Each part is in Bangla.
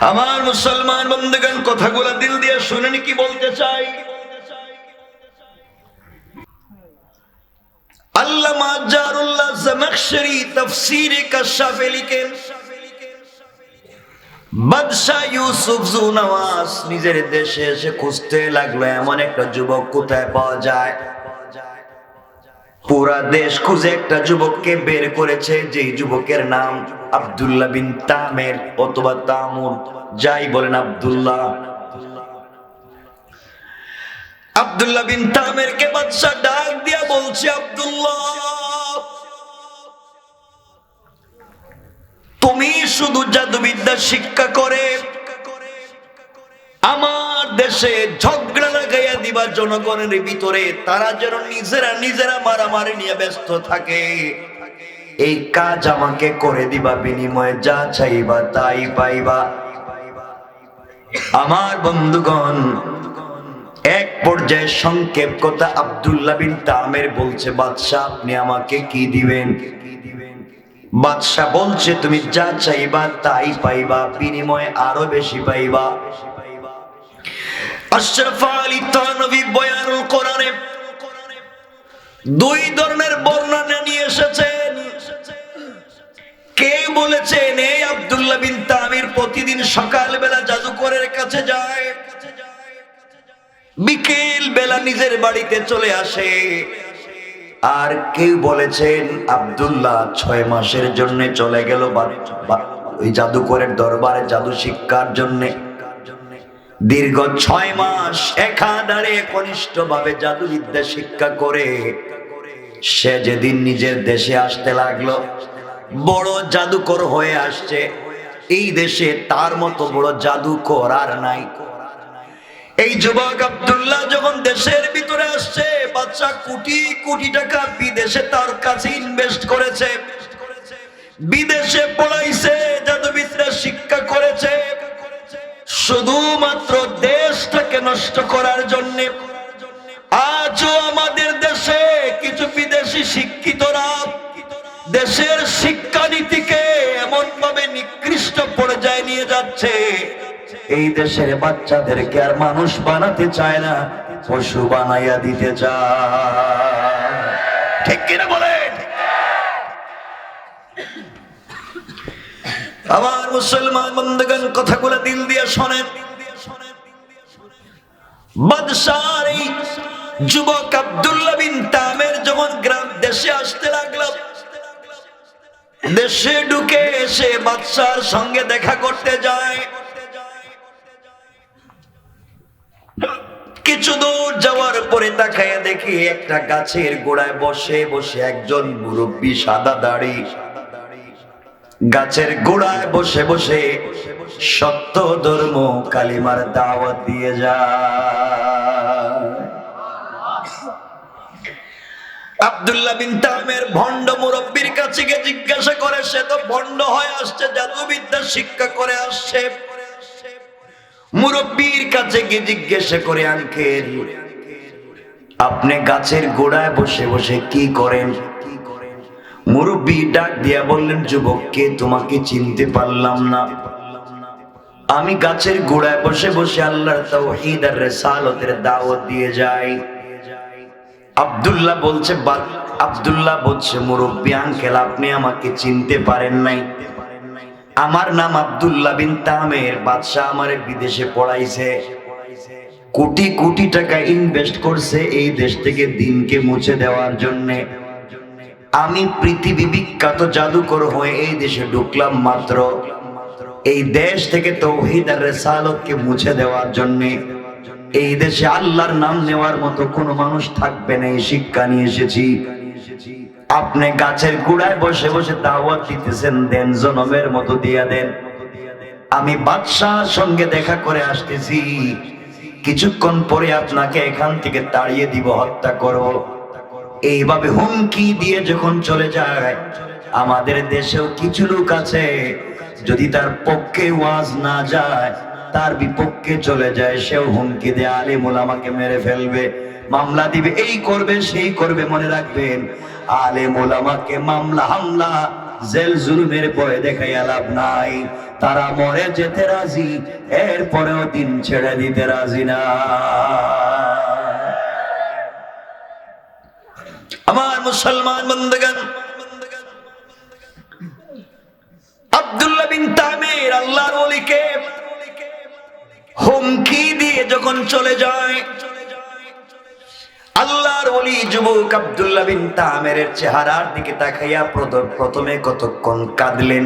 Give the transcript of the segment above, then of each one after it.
আমার মুসলমান বন্ধুগণ, কথাগুলো দিল দিয়ে শুনেন কি বলতে চাই। আল্লামা জারুল্লাহ জামাখশরী তাফসীরে কাশফে লিখেন, বাদশাহ ইউসুফ জুনওয়াজ নিজের দেশে এসে খুঁজতে লাগলো এমন একটা যুবক কোথায় পাওয়া যায়। পুরা দেশ খুঁজে একটা যুবককে বের করেছে, যে যুবকের নাম আব্দুল্লাহ বিন তামের অথবা তামুর, যাই বলেন আব্দুল্লাহ। আব্দুল্লাহ বিন তামেরকে বাদশা ডাক দিয়া বলছে, আব্দুল্লাহ, তুমি শুধু জাদুবিদ্যা শিক্ষা করে আমার দেশে ঝগড়া লাগাইয়া দিবা জনগণের ভিতরে, তারা যেন নিজেরা মারামারি নিয়ে ব্যস্ত থাকে, এই কাজ আমাকে করে দিবা, বিনিময়ে যা চাইবা তাই পাইবা। আমার বন্ধুগণ, এক পর্যায়ে সংক্ষেপ কথা আব্দুল্লাহ বিন তামের বলছে, বাদশাহ আপনি আমাকে কি দিবেন? বাদশাহ বলছে, তুমি যা চাইবা তাই পাইবা, বিনিময়ে আরো বেশি পাইবা। আশরাফ আলী থানভী বয়ানুল কোরআনে দুই ধরনের বর্ণনা নিয়ে এসেছেন। কে বলেছেন এই আব্দুল্লাহ বিন তামির প্রতিদিন সকালবেলা জাদুকরের কাছে যায়, বিকেল বেলা নিজের বাড়িতে চলে আসে। আর কেউ বলেছেন আব্দুল্লাহ 6 মাসের জন্য চলে গেল ওই জাদুকরের দরবারে জাদু শিক্ষার জন্য। দীর্ঘ 6 মাস একাধারে কনিষ্ঠ ভাবে জাদুবিদ্যা শিক্ষা করে সে যেদিন নিজের দেশে আসতে লাগলো, বড় জাদুকর হয়ে আসছে। এই দেশে তার মতো বড় জাদুকর আর নাই। এই যুবক আব্দুল্লাহ যখন দেশের ভিতরে আসছে, বাচ্চা কোটি কোটি টাকা বিদেশে তার কাছে ইনভেস্ট করেছে, বিদেশে পড়াইছে, জাদুবিদ্যা শিক্ষা করেছে, শুধুমাত্র দেশটাকে নষ্ট করার জন্য। আজও আমাদের দেশে কিছু বিদেশি শিক্ষিতরা দেশের শিক্ষানীতিকে এমন ভাবে নিকৃষ্ট পর্যায়ে নিয়ে যাচ্ছে, এই দেশের বাচ্চাদেরকে আর মানুষ বানাতে চায় না, পশু বানাইয়া দিতে চায়। ঠিক কিনা বলেন? আমার মুসলমান বন্ধুগণ, কথাগুলো দিল দিয়ে শোনেন। বাদশার এই যুবক আব্দুল্লাহ বিন তামের যখন গ্রাম দেশে আসতে লাগলো, দেশে ঢুকে এসে বাদশার সঙ্গে দেখা করতে যায়। কিছু দূর যাওয়ার পরে তাকায়া দেখি একটা গাছের গোড়ায় বসে বসে একজন মুরব্বী, সাদা দাড়ি, গাছের গোড়ায় বসে বসে সত্য ধর্ম কালিমার দাওয়াত দিয়ে যায়। আব্দুল্লাহ বিন তামের ভণ্ড মুরব্বীর কাছে গিয়ে জিজ্ঞাসা করে, সে তো ভণ্ড হয়ে আসছে, জাদুবিদ্যা শিক্ষা করে আসছে। মুরব্বীর কাছে গিয়ে জিজ্ঞাসা করে, আঙ্কেল আপনি গাছের গোড়ায় বসে বসে কি করেন? মুরব্বী ডাক দিয়া বললেন, যুবককে তোমাকে চিনতে পারলাম না, আমি গাছের গোড়ায় বসে বসে আল্লাহর তাওহীদ আর রিসালাতের দাওয়াত দিয়ে যাই। আব্দুল্লাহ বলছে, মুরব্বী আঙ্কেল আপনি আমাকে চিনতে পারেন নাই, আমার নাম আব্দুল্লাহ বিন তামের, বাদশাহ আমারে বিদেশে পড়াইছে, কোটি কোটি টাকা ইনভেস্ট করছে এই দেশ থেকে দিনকে মুছে দেওয়ার জন্য। আমি পৃথিবী বিখ্যাত জাদুকর হয়ে এই দেশে ঢুকলাম মাত্র এই দেশ থেকে তাওহীদ আর রিসালাতকে মুছে দেওয়ার জন্য। এই দেশে আল্লাহর নাম নেওয়ার মতো কোনো মানুষ থাকবে না, এই শিক্ষা নিয়ে এসেছি। আপনি গাছের গোড়ায় বসে বসে দাওয়াত দিতেছেন, দেন জনমের মতো দিয়া দেন। আমি বাদশার সঙ্গে দেখা করে আসতেছি, কিছুক্ষণ পরে আপনাকে এখান থেকে তাড়িয়ে দিব, হত্যা করব। এইভাবে হুমকি দিয়ে যখন চলে যায়, আমাদের দেশেও কিছু লোক আছে যদি তার পক্ষে ওয়াজ না যায়, তার বিপক্ষে চলে যায়, সেও হুমকি দেয়, আলেম ওলামাকে মেরে ফেলবে, মামলা দিবে, এই করবে সেই করবে। মনে রাখবেন, আলেম ওলামাকে মামলা হামলা জেল জুলুমের ভয় দেখাইয়া লাভ নাই। তারা মরে যেতে রাজি, এরপরেও দিন ছেড়ে দিতে রাজি না। আমার মুসলমান বন্ধুগণ, আব্দুল্লাহ বিন তামির আল্লাহর ওলিকে হুমকি দিয়ে যখন চলে যায়, আল্লাহর ওলি যুবক আব্দুল্লাহ বিন তামিরের চেহারার দিকে তাকাইয়া প্রথমে কতক্ষণ কাঁদলেন,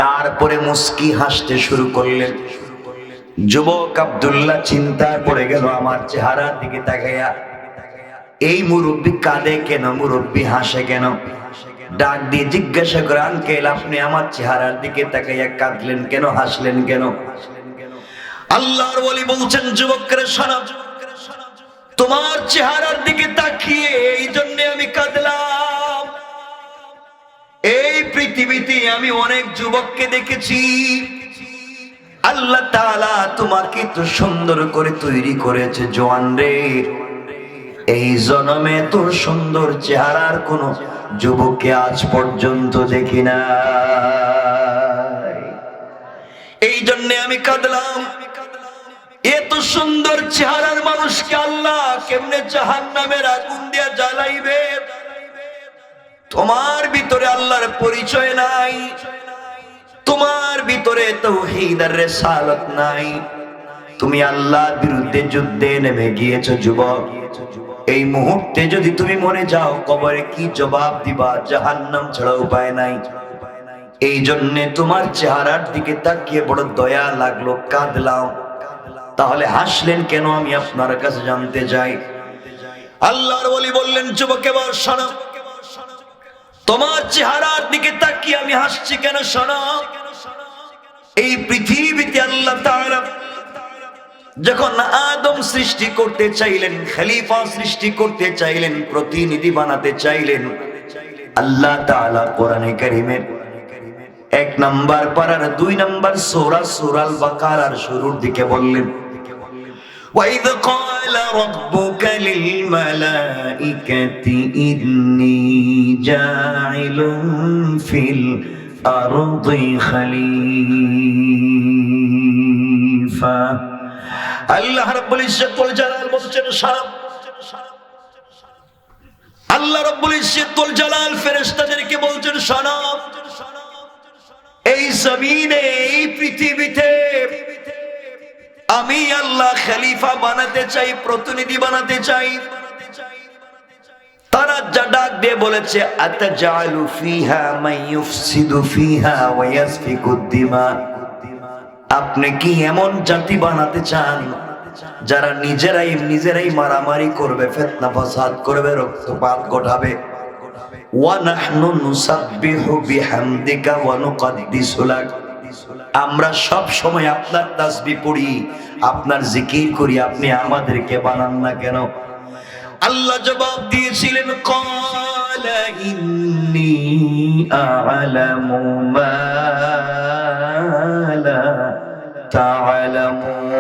তারপরে মুস্কি হাসতে শুরু করলেন। যুবক আব্দুল্লাহ চিন্তায় পড়ে গেল, আমার চেহারার দিকে তাকাইয়া এই মুরব্বী কাঁদে কেন, মুরব্বী হাসে কেন? ডাক দিয়ে জিজ্ঞাসা করে, আঙ্কেল আপনি আমার চেহারার দিকে তাকাইয়া কাঁদলেন কেন, হাসলেন কেন? আল্লাহর ওলি বলছেন, যুবকরে শোনো, তোমার চেহারার দিকে তাকিয়ে এই জন্য আমি কাঁদলাম। এই পৃথিবীতে আমি অনেক যুবককে দেখেছি, আল্লাহ তাআলা তোমাকে তো সুন্দর করে তৈরি করেছে জওয়ান রে, এই জন্মে তোর সুন্দর চেহারার কোন যুবককে আজ পর্যন্ত দেখি না। এই জন্য আমি কাঁদলাম। এত সুন্দর চেহারার মানুষকে আল্লাহ কেমনে জাহান্নামের আগুন দিয়ে জ্বালাইবে? তোমার ভিতরে আল্লাহর পরিচয় নাই, তোমার ভিতরে তাওহীদ আর রিসালাত নাই, তুমি আল্লাহর বিরুদ্ধে যুদ্ধে নেমে গিয়েছো যুবক। এই মুহূর্তে যদি তুমি মরে যাও, কবরে কি জবাব দিবা? জাহান্নাম ছাড়া উপায় নাই। এই জন্য তোমার চেহারার দিকে তাকিয়ে বড় দয়া লাগলো, কাঁদলাম। তাহলে হাসলেন কেন আমি আপনার কাছে জানতে চাই। আল্লাহর ওলি বললেন, যুবক এবার শোনো, তোমার চেহারার দিকে তাকিয়ে আমি হাসছি কেন শোনো। এই পৃথিবীতে আল্লাহ তাআলা যখন আদম সৃষ্টি করতে চাইলেন, খলিফা সৃষ্টি করতে চাইলেন, প্রতিনিধি বানাতে চাইলেন, আল্লাহ তাআলা কোরআনে কারীমের 1 নম্বর পারার 2 নম্বর সূরা সূরাল বাকারার শুরুর দিকে বললেন, وَإِذْ قَالَ رَبُّكَ لِلْمَلَائِكَةِ إِنِّي جَاعِلٌ فِي الْأَرْضِ خَلِيفَةً। আল্লাহ রাব্বুল ইজ্জত ওয়াল জালাল বলছেন, সাব আল্লাহ রাব্বুল ইজ্জত ওয়াল জালাল ফেরেশতাদেরকে বলছেন, শোনো, এই জমিনে, এই পৃথিবীতে আমি আল্লাহ খলিফা বানাতে চাই, প্রতিনিধি বানাতে চাই। তারা যা ডাক দিয়ে বলেছে, আতাজালু ফিহা মান ইউফসিদু ফিহা ওয়া ইয়াসফিকুদ দিমা। আপনি কি এমন জাতি বানাতে চান যারা নিজেরাই মারামারি করবে, ফিতনা ফাসাদ করবে, রক্তপাত ঘটাবে? ওয়া নাহনু নুসাব্বিহু বিহামদিকা ওয়া নুকদ্দিসু লাক। আমরা সব সময় আপনার তাসবিহ পড়ি, আপনার জিকির করি, আপনি আমাদেরকে বানান না কেন? আল্লাহ জবাব দিয়েছিলেন, ক্বালা ইন্নী আ'লামু মা লা তা'লামুন।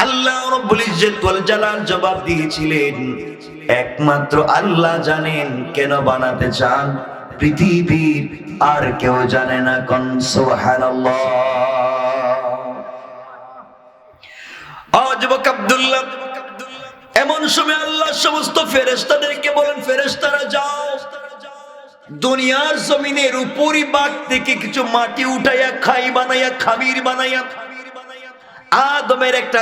আল্লাহ রাব্বুল ইজ্জত ওয়াল জালাল জবাব দিয়েছিলেন, একমাত্র আল্লাহ জানেন কেন বানাতে চান, পৃথিবীর আর কেউ জানে না। কোন সুবহানাল্লাহ। যুবক আব্দুল্লাহ, এমন সময় আল্লাহ সমস্ত ফেরেশতাদেরকে বলেন, ফেরেশতারা যাও, দুনিয়ার জমিনের উপরি ভাগ থেকে কিছু মাটি উঠাইয়া খাই বানাইয়া, খামির বানাইয়া, আদমের একটা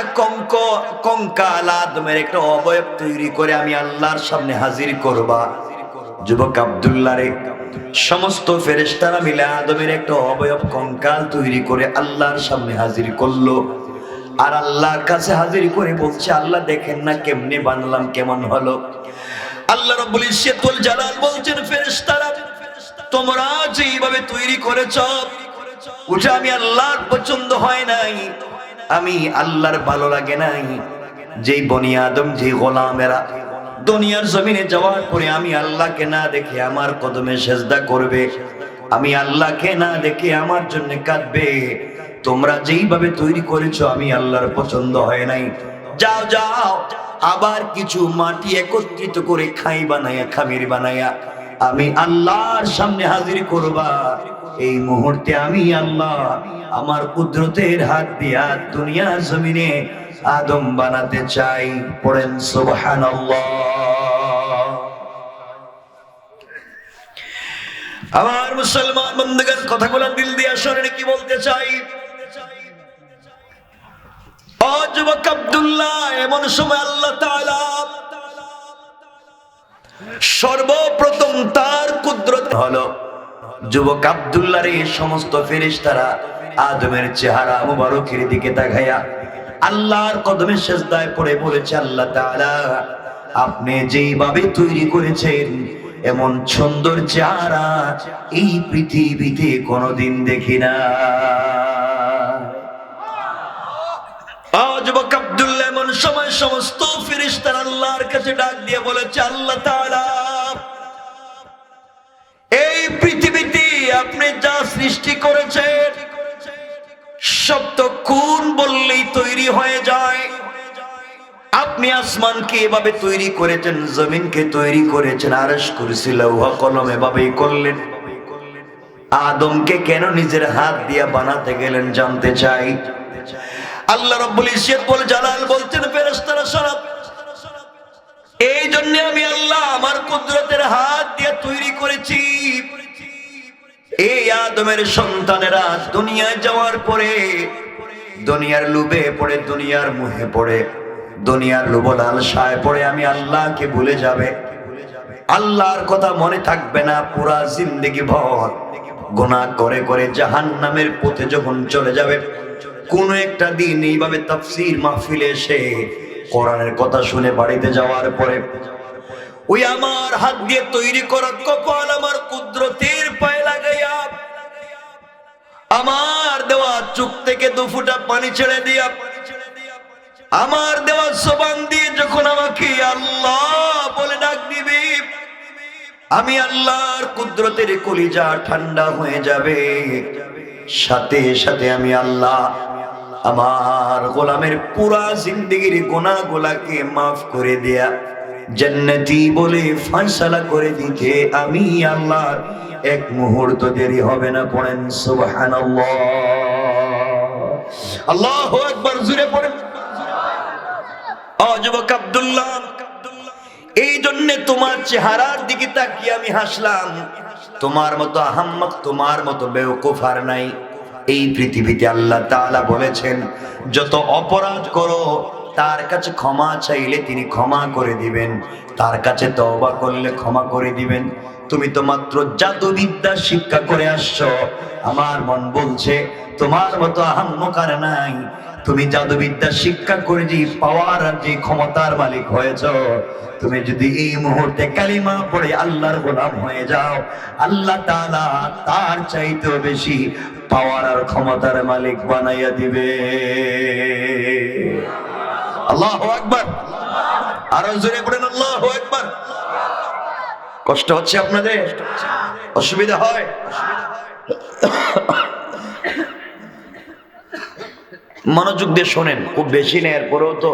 কঙ্কাল, আদমের একটা অবয়ব তৈরি করে আমি আল্লাহর সামনে হাজির করবা। যুবক আব্দুল্লাহ রে, সমস্ত ফেরেশতারা মিলে আদমের একটা অবয়ব কঙ্কাল তৈরি করে আল্লাহর সামনে হাজির করলো। আর আল্লাহর কাছে হাজির করে বলছে, আল্লাহ দেখেন না কেমনে বানলাম, কেমন হলো। আল্লাহ রাব্বুল ইজ্জত ওয়াল জালাল বলছেন, ফেরেশতারা তোমরা যেইভাবে তৈরি করেছ, ওটা আমি আল্লাহর পছন্দ হয় নাই, আমি আল্লাহর ভালো লাগে নাই। যেই বনি আদম, যে গোলামেরা দুনিয়ার জমিনে যাওয়ার পরে আমি আল্লাহকে না দেখে আমার কদমে সেজদা করবে, আমি আল্লাহকে না দেখে আমার জন্য কাঁদবে, তোমরা যেইভাবে তৈরি করেছো আমি আল্লাহর পছন্দ হয় নাই। যাও যাও, আবার কিছু মাটি একত্রিত করে খাই বানাইয়া, খামির বানাইয়া আমি আল্লাহর সামনে হাজির করবা। এই মুহূর্তে আমি আল্লাহ আমার কুদরতের হাত দিয়া দুনিয়া জমিনে আদম বানাতে চাই। পড়েন সুবহানাল্লাহ। আমার মুসলমান বন্ধুগণ, কথাগুলো দিল দিয়া শোনেন, কি বলতে চাই। ও যুবক আব্দুল্লাহ, এমন সময় আল্লাহ তাআলা সর্বপ্রথম তার কুদরত হলো যুবক আব্দুল্লাহর এই সমস্ত ফেরেশতারা আদমের চেহারা মুবারকের দিকে তাকায়া আল্লাহর কদমে সিজদায় পড়ে বলেছে, আল্লাহ তাআলা আপনি যেইভাবে তৈরি করেছেন এমন সুন্দর চেহারা এই পৃথিবীতে কোনোদিন দেখি না। যুবক আব্দুল্লাহ এমন সময় সমস্ত ফেরেশতারা আল্লাহর কাছে ডাক দিয়ে বলেছে, আল্লাহ তাআলা এই পৃথিবীতে আপনি যা সৃষ্টি করেছেন সব তো কোন বললেই তৈরি হয়ে যায়। আপনি আসমানকে এভাবে তৈরি করেছেন, জমিনকে তৈরি করেছেন, আরশ কুরসি লৌহ কলম এভাবেই করলেন। আদমকে কেন নিজের হাত দিয়ে বানাতে গেলেন জানতে চাই। আল্লাহ রাব্বুল ইজ্জত ওয়াল জালাল বলতেন, ফেরেশতারা শোনো, এই জন্য আমি আল্লাহ আমার কুদরতের হাত দিয়ে তৈরি করেছি। এই আদমের সন্তানেরা দুনিয়ায় যাওয়ার পরে দুনিয়ার লোভে পড়ে, দুনিয়ার মোহে পড়ে, দুনিয়ার লোভ লালসায় পড়ে আমি আল্লাহকে ভুলে যাবে, আল্লাহর কথা মনে থাকবে না। পুরা জিন্দেগি ভর গুনাহ করে করে জাহান্নামের পথে যখন চলে যাবে, কোন একটা দিন এইভাবে তাফসীর মাহফিলে এসে কোরআনের কথা শুনে বাড়িতে যাওয়ার পরে ওই আমার হাত দিয়ে তৈরি করা কপাল আমার কুদরতের পায়ে লাগাইয়া আমার দেওয়া চোখ থেকে দুফুটা পানি ছেড়ে দিয়া আমার দেওয়া জবান দিয়ে যখন আমাকে আল্লাহ বলে ডাক দিবে, আমি আল্লাহর কুদরতের কলিজা ঠান্ডা হয়ে যাবে। সাথে সাথে আমি আল্লাহ আমার গোলামের পুরা জিন্দেগির গুনাহগুলোকে মাফ করে দেয়া জান্নাতি বলে ফয়সালা করে দিতে আমি আল্লাহ এক মুহূর্ত দেরি হবে না। পড়েন সুবহানাল্লাহ, আল্লাহু আকবার, জোরে পড়েন। ও যুবক আব্দুল্লাহ, এই জন্য তোমার চেহারার দিকে তাকিয়ে আমি হাসলাম। তোমার মতো আহাম্মক, তোমার মতো বেওকুফ আর নাই এই পৃথিবীতে। আল্লাহ তাআলা বলেছেন, যত অপরাধ করো তার কাছে ক্ষমা চাইলে তিনি ক্ষমা করে দিবেন, তার কাছে তওবা করলে ক্ষমা করে দিবেন। তুমি তো মাত্র জাদুবিদ্যা শিক্ষা করে আসছো। আমার মন বলছে তোমার মতো আহাম্মক আর নাই। তুমি জাদুবিদ্যা শিক্ষা করে যে পাওয়ার আর যে ক্ষমতার মালিক হয়েছো, তুমি যদি এই মুহূর্তে কালিমা পড়ে আল্লাহর গোলাম হয়ে যাও, আল্লাহ তাআলা তার চাইতেও বেশি পাওয়ার আর ক্ষমতার মালিক বানাইয়া দিবে। আল্লাহু আকবার, আরো জোরে পড়েন আল্লাহু আকবার। কষ্ট হচ্ছে আপনাদের? অসুবিধা হয়? মনোযোগ দিয়ে শোনেন, খুব বেশি নেই, এরপরেও তো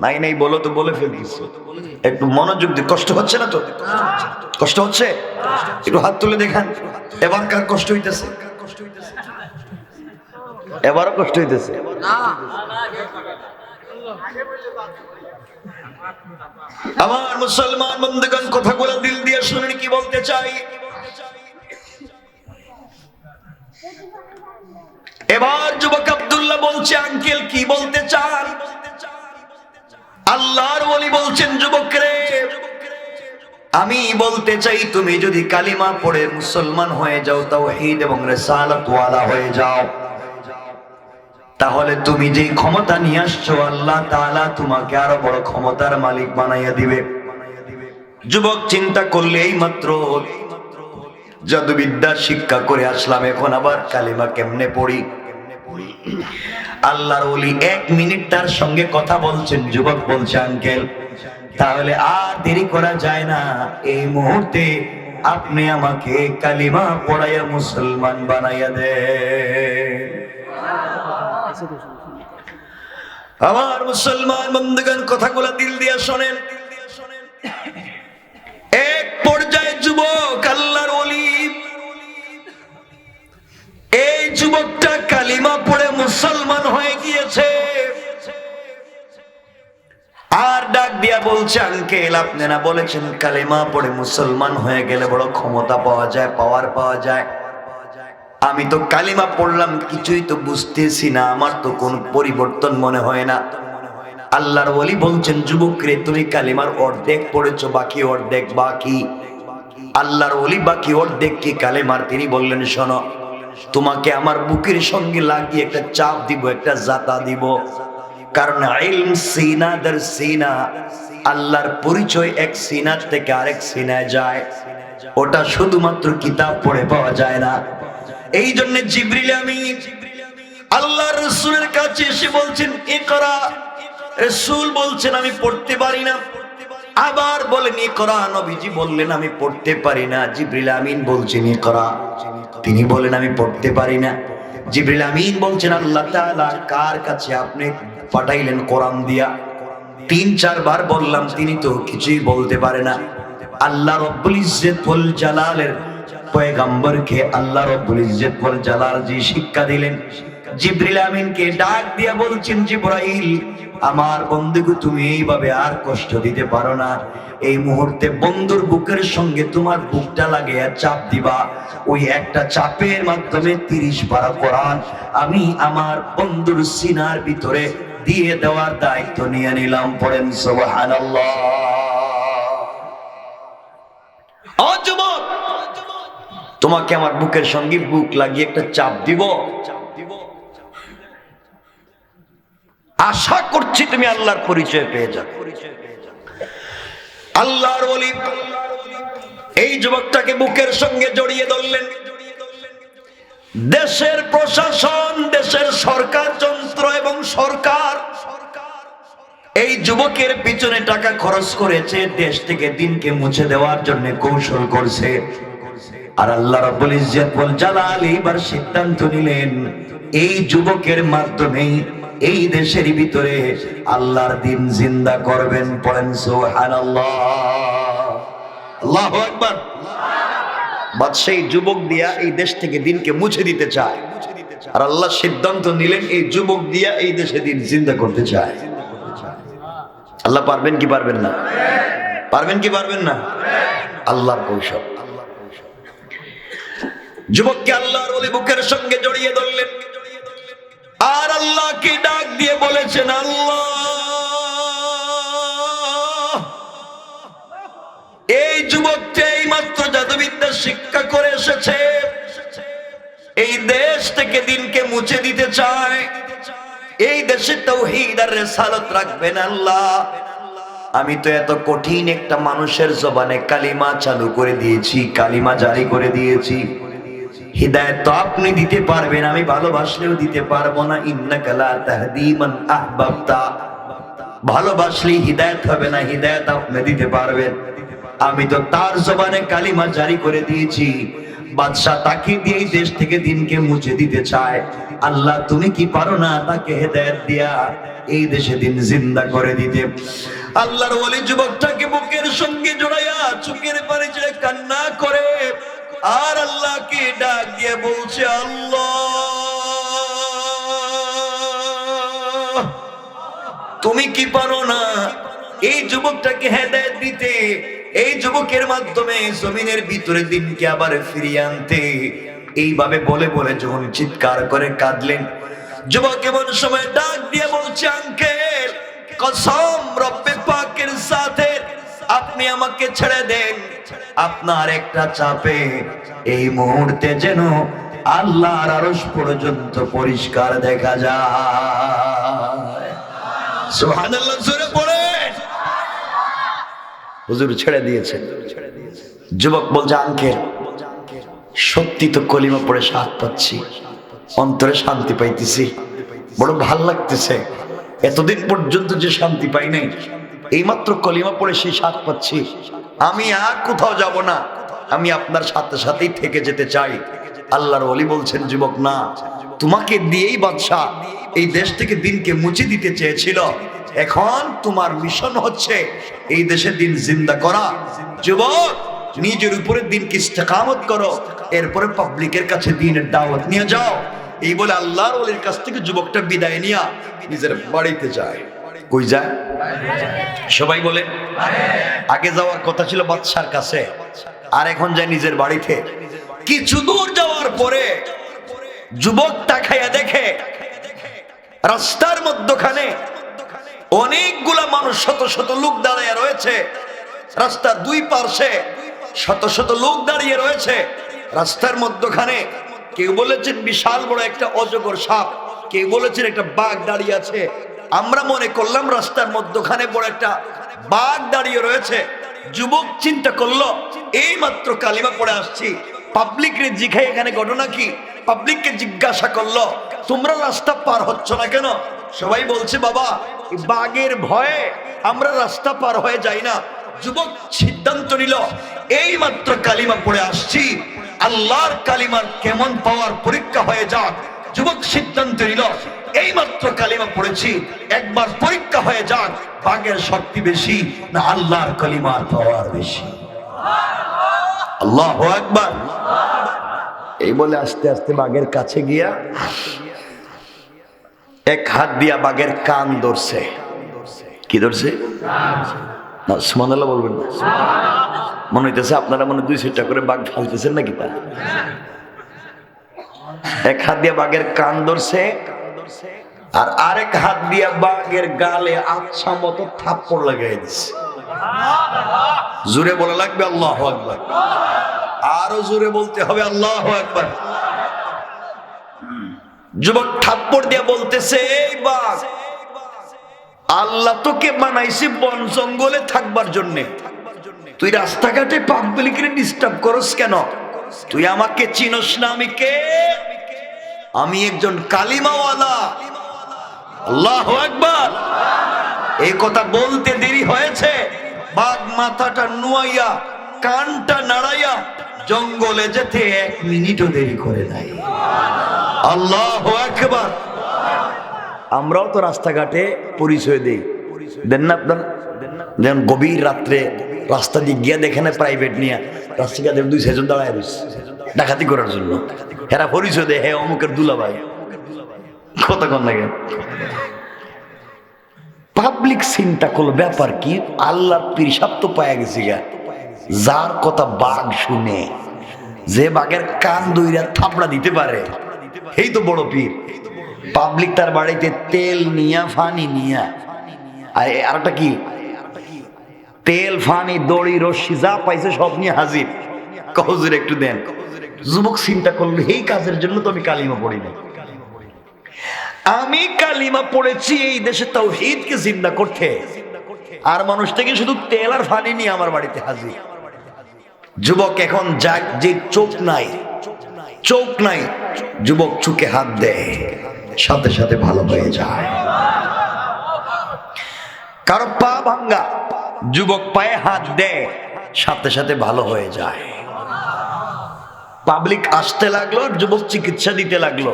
নাই নাই বলো তো বলে ফেলতেছি, একটু মনোযোগ দিয়ে। কষ্ট হচ্ছে না তো? কষ্ট হচ্ছে? একটু হাত তুলে দেখান। এবার কার কষ্ট হইতেছে? এবারও কষ্ট হইতেছে? আমার মুসলমান বন্ধুগণ, কথাগুলো দিল দিয়ে শুনেন, কি বলতে চাই। এবার যুবক আব্দুল্লাহ বলছে, আঙ্কেল কি বলতে চান? আল্লাহর ওলি বলছেন, যুবক রে আমি বলতে চাই, তুমি যদি কালিমা পড়ে মুসলমান হয়ে যাও, তাওহীদ এবং রিসালাত ওয়ালা হয়ে যাও, তাহলে তুমি যে ক্ষমতা নিয়ে আসছো আল্লাহ তাআলা তোমাকে আরো বড় ক্ষমতার মালিক বানাইয়া দিবে। যুবক চিন্তা করলে এই মাত্র জাদুবিদ্যা শিক্ষা করে আসলাম, এখন আবার কালিমা কেমনে পড়ি? আল্লাহর ওলি 1 মিনিট তার সঙ্গে কথা বলছেন। যুবক বলছে, আঙ্কেল তাহলে আর দেরি করা যায় না, এই মুহূর্তে আপনি আমাকে কালিমা পড়াইয়া মুসলমান বানাইয়া দেন। আমার মুসলমান বন্ধুগণ, কথাগুলো দিল দিয়ে শোনেন। এক পর্যায়ে যুবক আল্লাহর ওলি, এই যুবকটা কালিমা পড়ে মুসলমান হয়ে গিয়েছে। আর ডাক দিয়া বলছে, আঙ্কেল আপনি না বলেছেন কালিমা পড়ে মুসলমান হয়ে গেলে বড় ক্ষমতা পাওয়া যায়, পাওয়ার পাওয়া যায়? আমি তো কালিমা পড়লাম, কিছুই তো বুঝতেছি না, আমার তো কোন পরিবর্তন মনে হয় না। আল্লাহর ওলি বলছেন, যুবক রে, তুমি কালিমার অর্ধেক পড়েছো, বাকি অর্ধেক বাকি। আল্লাহর ওলি বাকি অর্ধেক কি কালিমার? তিনি বললেন, শোনো, তোমাকে আমার বুকের সঙ্গে লাগিয়ে একটা চাপ দিব, একটা জাতা দিব। কারণ ইলম সিনা দের সিনা, আল্লাহর পরিচয় এক সিনার থেকে আরেক সিনায় যায়, ওটা শুধুমাত্র কিতাব পড়ে পাওয়া যায় না। এই জন্য জিবরিল আমিন আল্লাহর রাসূলের কাছে এসে বলছেন, ইকরা। রাসূল বলছেন, আমি পড়তে পারি না। আবার বলেন, ইকরা। নবীজি বললেন, আমি পড়তে পারি না। জিবরিল আমিন বলছেন, ইকরা। তিনি বলেন, আমি পড়তে পারি না। জিবরিল আমিন বলছেন, আল্লাহ তাআলা কার কাছে আপনি পাঠাইলেন? কোরআন দিয়া। ৩-৪ বার বললাম, তিনি তো কিছুই বলতে পারে না। আল্লাহ রব্বুল ইজ্জত ওয়াল জালালের পয়গম্বরকে আল্লাহ রব্বুল ইজ্জত ওয়াল জালাল জি শিক্ষা দিলেন। জিবরিল আমিনকে ডাক দিয়া বলছেন, জিবরাইল, আমার বন্ধুকে তুমি এইভাবে আর কষ্ট দিতে পারো না। এই মুহূর্তে বন্ধুর বুকের সঙ্গে তোমার বুকটা লাগিয়ে চাপ দিবা। ওই একটা চাপের মাধ্যমে 30 পারা কোরআন আমি আমার বন্ধুর সিনার ভিতরে দিয়ে দেওয়ার দায়িত্ব নিয়ে নিলাম। পড়েন সুবহানাল্লাহ। ও যুবক, তোমাকে আমার বুকের সঙ্গে বুক লাগিয়ে একটা চাপ দিব। আশা করছি তুমি আল্লাহর পরিচয় পেয়ে যাবে। আল্লাহর ওলি এই যুবকটাকে বুকের সঙ্গে জড়িয়ে ধরলেন। দেশের প্রশাসন, দেশের সরকার যন্ত্র এবং সরকার এই যুবকের পিছনে টাকা খরচ করেছে, দেশ থেকে দিনকে মুছে দেওয়ার জন্য কৌশল করছে। আর আল্লাহ রাব্বুল ইজ্জত ওয়াল জালাল এইবার সিদ্ধান্ত নিলেন, এই যুবকের মাধ্যমেই এই দেশের ভিতরে আল্লাহর দিন জিন্দা করবেন। পড়েন সুবহানাল্লাহ, আল্লাহু আকবার। বাদশা এই যুবক দিয়া এই দেশ থেকে দিনকে মুছে দিতে চায়, আর আল্লাহ সিদ্ধান্ত নিলেন এই যুবক দিয়া এই দেশে দিন জিন্দা করতে চায়। আল্লাহ পারবেন কি পারবেন না? পারবেন কি পারবেন না? আল্লাহর কৌশল। যুবককে আল্লাহর ওলি বুকের সঙ্গে জড়িয়ে ধরলেন, আর আল্লাহকে ডাক দিয়ে বলেছেন, আল্লাহ, এই যুবককে এইমাত্র জাদুবিদ্যা শিক্ষা করে এসেছে, এই দেশ থেকে দিনকে মুছে দিতে চায়, এই দেশে তাওহীদ আর রিসালাত রাখবেন। আল্লাহ, আমি তো এত কঠিন একটা মানুষের জবানে কালিমা চালু করে দিয়েছি, কালিমা জারি করে দিয়েছি। হিদায়াত তো আপনি দিতে পারবেন, আমি ভালোবাসলেও দিতে পারবো না। ইন্নাকা লা তাহদি মান আহবাবতা, ভালোবাসলে হিদায়াত হবে না, হিদায়াত আপনি দিতে পারবেন। আমি তো তার জবানে কালিমা জারি করে দিয়েছি, বাদশা তাকে দিয়ে দেশ থেকে দিনকে মুছে দিতে চায়। আল্লাহ, তুমি কি পারো না তাকে হিদায়াত দিয়া এই দেশে দিন জিন্দা করে দিতে? আল্লাহর ওলি যুবকটাকে বুকের সঙ্গে জড়াইয়া চোখের পানি ছেড়ে কান্না করে আর আল্লাহকে ডাক দিয়ে বলছে, আল্লাহ, তুমি কি পারো না এই যুবকটাকে হেদায়েত দিতে, এই যুবকের মাধ্যমে জমিনের ভিতরে দিনকে আবার ফিরিয়ে আনতে? এইভাবে বলে বলে যখন চিৎকার করে কাঁদলেন, যুবক এমন সময় ডাক দিয়ে বলছে, আঙ্কেল, কসম রব্বে পাকের সাথে আপনি আমাকে ছেড়ে দেন। আপনার একটা চাপে এই মুহূর্তে যেন আল্লাহর আরশ পর্যন্ত পরিষ্কার দেখা যায়। সুবহানাল্লাহ, জোরে পড়েন। হুজুর ছেড়ে দিয়েছেন। যুবক বলছে, আঙ্কেল, সত্যি তো কলিমা পড়ে স্বাদ পাচ্ছি, অন্তরে শান্তি পাইতেছি, বড় ভাল লাগতেছে। এতদিন পর্যন্ত যে শান্তি পাই নাই, এইমাত্র কলিমা পড়ে সেই স্বাদ পাচ্ছি। আমি আর কোথাও যাব না, আমি আপনার সাথে সাথেই থেকে যেতে চাই। আল্লাহর ওলি বলছেন, যুবক, না, তোমাকে দিয়েই বাদশা এই দেশ থেকে দিনকে মুছে দিতে চেয়েছিল। এখন তোমার মিশন হচ্ছে এই দেশে দিন জিন্দা করা। যুবক, নিজের উপরে দিনকে ইস্তেকামত করো, এরপরে পাবলিকের কাছে দিনের দাওয়াত নিয়ে যাও। এই বলে আল্লাহর ওলির কাছ থেকে যুবকটা বিদায় নিয়ে নিজের বাড়িতে যায়। কই যায়? সবাই বলে আগে যাওয়ার কথা ছিল বাদশার কাছে, আর এখন যায় নিজের বাড়িতে। কিছু দূর যাওয়ার পরে যুবক তাকাইয়া দেখে রাস্তার মধ্যখানে অনেকগুলা মানুষ, শত শত লোক দাঁড়িয়ে রয়েছে। রাস্তার দুই পার্শ্বে শত শত লোক দাঁড়িয়ে রয়েছে। রাস্তার মধ্যখানে কেউ বলেছেন বিশাল বড় একটা অজগর সাপ, কেউ বলেছেন একটা বাঘ দাঁড়িয়ে আছে। আমরা মনে করলাম রাস্তার মধ্যখানে বড় একটা বাঘ দাঁড়িয়ে রয়েছে। যুবক চিন্তা করলো, এই মাত্র কালিমা পড়ে আসছি, পাবলিক রে জিজ্ঞাসা এখানে ঘটনা কি? পাবলিককে জিজ্ঞাসা করলো, তোমরা রাস্তা পার হচ্ছ না কেন? সবাই বলছে, বাবা বাঘের ভয়ে আমরা রাস্তা পার হয়ে যাই না। যুবক সিদ্ধান্ত নিল, এই মাত্র কালিমা পড়ে আসছি, আল্লাহর কালিমার কেমন পাওয়ার পরীক্ষা হয়ে যাক। যুবক সিদ্ধান্ত নিল, এই মাত্র কালিমা পড়েছি, একবার পরীক্ষা হয়ে যাক, বাঘের শক্তি বেশি না আল্লাহর কালিমার পাওয়ার বেশি। আল্লাহু আকবার। এই বলে আস্তে আস্তে বাঘের কাছে গিয়া এক হাত দিয়া বাঘের কান ধরছে। কি ধরছে? না সুবহানাল্লাহ বলবেন না? মনে হইতেছে আপনারা মনে 2-4টা করে বাঘ ঢালতেছেন নাকি? তা এক হাত দিয়া বাঘের কান ধরছে, আর আরেক হাত দিয়া বাঘের গালে আচ্ছা মতো থাপ্পড় লাগাই দিচ্ছে। জোরে বলা লাগবে আল্লাহু আকবার। আরো জোরে বলতে হবে আল্লাহু আকবার। যুবক থাপ্পড় দিয়া বলতেছে, এই বাঘ, আল্লাহ তোকে বানাইছে বন জঙ্গলে থাকবার জন্য, তুই রাস্তাঘাটে পাবলিকরে ডিস্টার্ব করস কেন? তুই আমাকে চিনস না? আমি কে? আমি একজন কালিমাওয়ালা। আল্লাহু আকবার। এই কথা বলতে দেরি হয়েছে, বাঘ মাথাটা নুয়াইয়া কানটা নাড়াইয়া জঙ্গলে যেতে 1 মিনিটও দেরি করে নাই। আল্লাহু আকবার। আমরাও তো রাস্তাঘাটে পরিচয় দেই, দেন না আপনারা? যেমন গভীর রাত্রে রাস্তা দিয়ে গিয়া দেখে না প্রাইভেট নিয়ে রাস্তাঘাটে 2-6 জন দাঁড়ায় রয়েছে ডাকাতি করার জন্য। হেরা পরিচয় দেয়, হে অমুকের দুলাভাই। কতক্ষণ লাগে? পাবলিক চিন্তা করলো ব্যাপার কি, আল্লাহর পিরসাব তো পায়া গেছি গা, যার কথা বাঘ শুনে, যে বাঘের কান দইরা থাপড়া দিতে পারে, এই তো বড় পীর। পাবলিক তার বাড়িতে তেল নিয়া, ফানি নিয়া, আর একটা কি, তেল, ফানি, দড়ি, রশ্মি যা পাইছে সব নিয়ে হাজির। হুজুর একটু দেন। যুবক চিন্তা করলো, এই কাজের জন্য তো আমি কালিমা পড়ি না। আমি কালিমা পড়েছি এই দেশে তাওহীদকে জিন্দা করতে, আর মানুষ থেকে শুধু তেল আর ফানি নিয়ে আমার বাড়িতে হাজির। যুবক এখন যাক, যে চোখ নাই, চোখ নাই, যুবক চোখে হাত দেয়, সাথে সাথে ভালো হয়ে যায়। কারো পা ভাঙ্গা, যুবক পায়ে হাত দেয়, সাথে সাথে ভালো হয়ে যায়। পাবলিক আসতে লাগলো, যুবক চিকিৎসা দিতে লাগলো।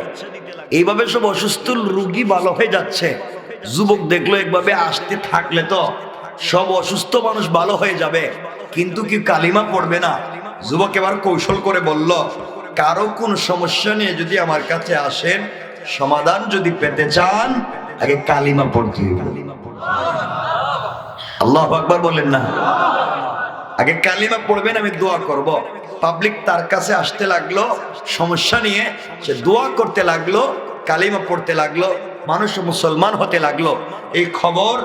এইভাবে সব অসুস্থ রোগী ভালো হয়ে যাচ্ছে। যুবক দেখলো একভাবে আসতে থাকলে তো সব অসুস্থ মানুষ ভালো হয়ে যাবে, কিন্তু কি কালিমা পড়বে না? যুবক এবার কৌশল করে বলল, কারো কোন সমস্যা নিয়ে যদি আমার কাছে আসেন, সমাধান যদি পেতে চান, আগে কালিমা পড়তে হবে। আল্লাহু আকবার বলেন না? আগে কালিমা পড়বেন, আমি দোয়া করব। পাবলিক তার কাছে আসতে লাগলো সমস্যা নিয়ে, সে দোয়া করতে লাগলো, কালিমা পড়তে লাগলো, মানুষ মুসলমান হতে লাগলো। এই খবর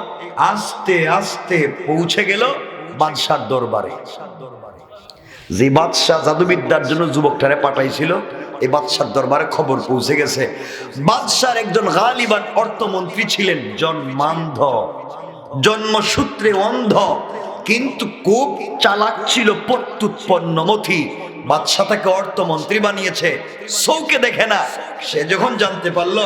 আস্তে আস্তে পৌঁছে গেল বাদশার দরবারে। যে বাদশাহ জাদুবিদ্যার জন্য যুবকটারে পাঠাইছিল, এই বাদশার দরবারে খবর পৌঁছে গেছে। বাদশার একজন গালিবান অর্থমন্ত্রী ছিলেন, জন্মান্ধ, জন্মসূত্রে অন্ধ, কিন্তু খুব চালাক ছিল, প্রত্যুৎপন্নমতি। বাদশা তাকে অর্থমন্ত্রী বানিয়েছে, চৌকে দেখে না। সে যখন জানতে পারলো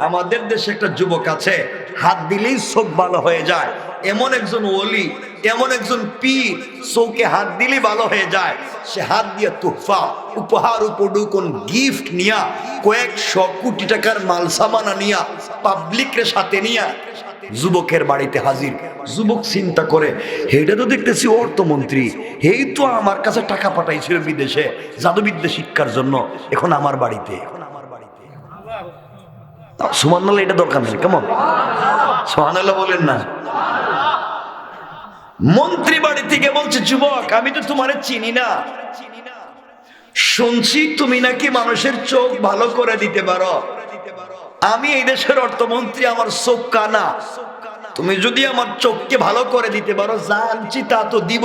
আমাদের দেশে একটা যুবক আছে, হাত দিলেই চোখ ভালো হয়ে যায়, এমন একজন ওলি, এমন একজন পীর চৌকে হাত দিলে ভালো হয়ে যায়, সে হাত দিয়ে তোহফা উপহার উপঢৌকন গিফট নিয়া কয়েকশো কোটি টাকার মাল সামানা নিয়া পাবলিকের সাথে নিয়া যুবকের বাড়িতে হাজির। যুবক চিন্তা করে, হেটা তো দেখতেছি অর্থমন্ত্রী, এই তো আমার কাছে টাকা পাঠাইছিল বিদেশে জাদুবিদ্যা শিক্ষার জন্য, এখন আমার বাড়িতে। সুবহানাল্লাহ, এটা দরকার নেই, কেমন সুবহানাল্লাহ বলেন না। মন্ত্রী বাড়ি থেকে বলছে, যুবক আমি তো তোমারে চিনি না, শুনছি তুমি নাকি মানুষের চোখ ভালো করে দিতে পারো। আমি এই দেশের অর্থমন্ত্রী, আমার চোখ কানা, তুমি যদি আমার চোখকে ভালো করে দিতে পারো, জানছি তা তো দিব,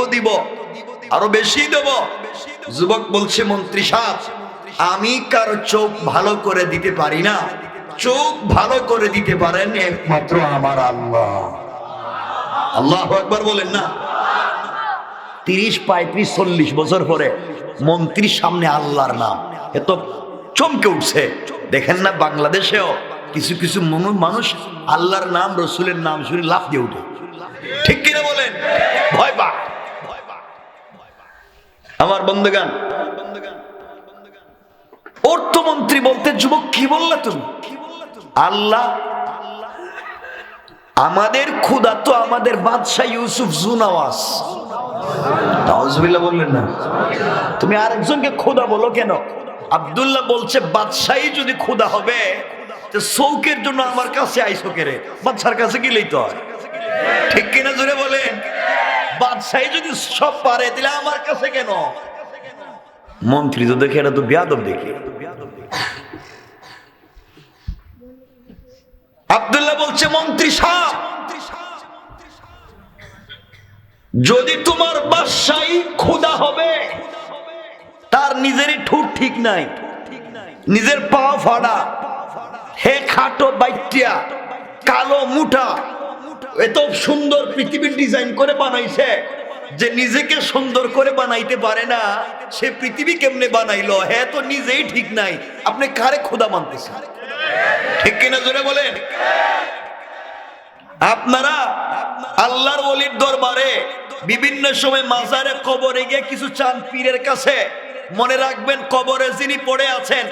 আরো বেশি দেব। যুবক বলছে, মন্ত্রী সাহেব আমি কারো চোখ ভালো করে দিতে পারি না, চোখ ভালো করে দিতে পারেন একমাত্র আমার আল্লাহ। আল্লাহু আকবার বলেন না। 30, 35, 40 বছর পরে মন্ত্রীর সামনে আল্লাহর নাম, এত চমকে উঠছে। দেখেন না বাংলাদেশেও কিছু কিছু মানুষ আল্লাহর নাম রসুলের নাম শুনে লাফ দিয়ে উঠে, ঠিক কিনা বলেন, ভয় পা। আমার বন্ধুগান, অর্থমন্ত্রী বলতে, যুবক কি বললা তুমি? আল্লাহ আমাদের ক্ষুধা তো আমাদের বাদশাহ ইউসুফ জুনাওয়াজ। নাউজুবিল্লাহ বললেন না। তুমি আরেকজনকে খোদা বলো কেন? আব্দুল্লাহ বলছে, বাদশাহী যদি খোদা হবে তো চৌকের জন্য আমার কাছে আইসো কেরে, বাদশার কাছে গেলেই তো হয়, ঠিক কিনা জোরে বলেন। বাদশাহী যদি সব পারে তাহলে আমার কাছে কেন? মন্ত্রী তো দেখে এটা তো বেয়াদব দেখে। আব্দুল্লাহ বলছে, মন্ত্রী সাহেব যদি তোমার বাদশাহী খোদা হবে, তার নিজেরই ঠোঁট ঠিক নাই, নিজের পা ফাড়া, হে খাটো বাইটিয়া কালো মুঠা, এত সুন্দর পৃথিবীর ডিজাইন করে বানাইছে যে নিজেকে সুন্দর করে বানাইতে পারে না, সে পৃথিবী কেমনে বানাইলো? হ্যাঁ তো নিজেই ঠিক নাই, আপনি কারে খোদা মানতেছেন? ঠিক কিনা জোরে বলেন। আপনারা আল্লাহর ওলির দরবারে বিভিন্ন সময় মাজারে কবরে গিয়ে কিছু চান পীরের কাছে, মনে রাখবেন কবরে যিনি পড়ে আছেন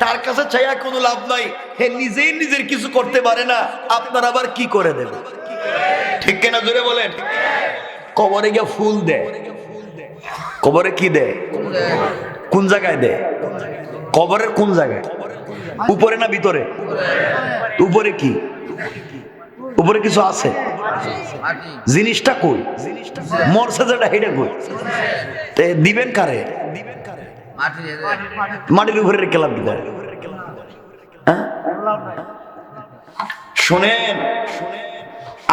তার কাছে চাইয়া কোনো লাভ নাই, হে নিজেই নিজের কিছু করতে পারে না, আপনার আবার কি করে দেবে? ঠিক কিনা জোরে বলেন। কবরে গিয়ে ফুল দেয়, কবরে কি দেয়? কোন জায়গায় দেয়? কবরের কোন জায়গায়? উপরে না ভিতরে? উপরে কি? উপরে কিছু আছে? জিনিসটা কই? মরছে যেটা হেডে কই? দিবেন কারে? মাটির উপরে রেখে দিবেন। শোনেন,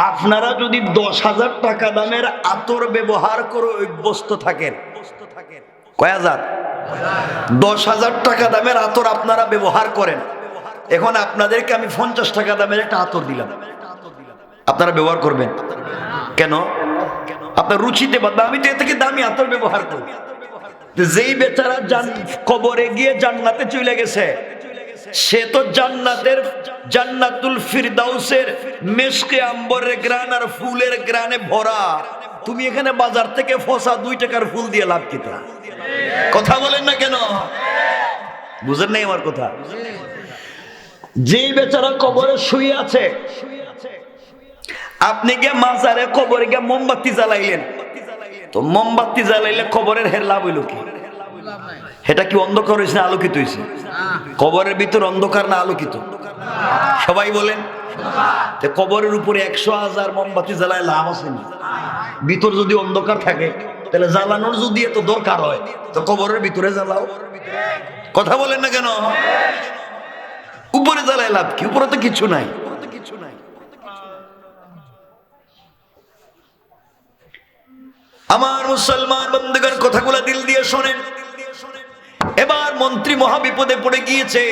আপনারা যদি 10,000 টাকা দামের আতর ব্যবহার করে অভ্যস্ত থাকেন, কয় হাজার? 10,000 টাকা দামের আতর আপনারা ব্যবহার করেন, এখন আপনাদেরকে আমি 50 টাকা দামের একটা আতর দিলাম, আপনারা ব্যবহার করবেন কেন? আপনার রুচিতে বাদ, আমি তো এর থেকে দামি আতর ব্যবহার করি। যেই বেচারা কবরে গিয়ে জান্নাতে চলে গেছে, সে তো জান্নাতুল ফিরদাউসের মেশকে আম্বরের গ্রান আর ফুলের গ্রানে ভরা। তুমি এখানে বাজার থেকে ফসা 2 টাকার ফুল দিয়ে লাভ কি? কথা বলেন না কেন? বুঝেন নাই আমার কথা? যেই বেচারা কবরে শুয়ে আছে, আপনি গিয়ে মাজারে কবরে গিয়ে মোমবাতি জ্বালাইলেন, তো মোমবাতি জ্বালাইলে কবরের হের লাভ হইল কি? এটা কি অন্ধকার হয়েছে না আলোকিত হয়েছে? কবরের ভিতর অন্ধকার না আলোকিত? সবাই বলেন। কবরের উপরে 100,000 মোমবাতি জ্বালায় লাভ আছে না? ভিতর যদি অন্ধকার থাকে তাহলে জ্বালানোর যদি এত দরকার হয় তো কবরের ভিতরে জ্বালাও। কথা বলেন না কেন? উপরে জ্বালায় লাভ কি? উপরে তো কিছু নাই। আমার মুসলমান বন্ধুগণ, কথাগুলো দিল দিয়ে শোনেন। এবার মন্ত্রী মহাবিপদে পড়ে গিয়েছে,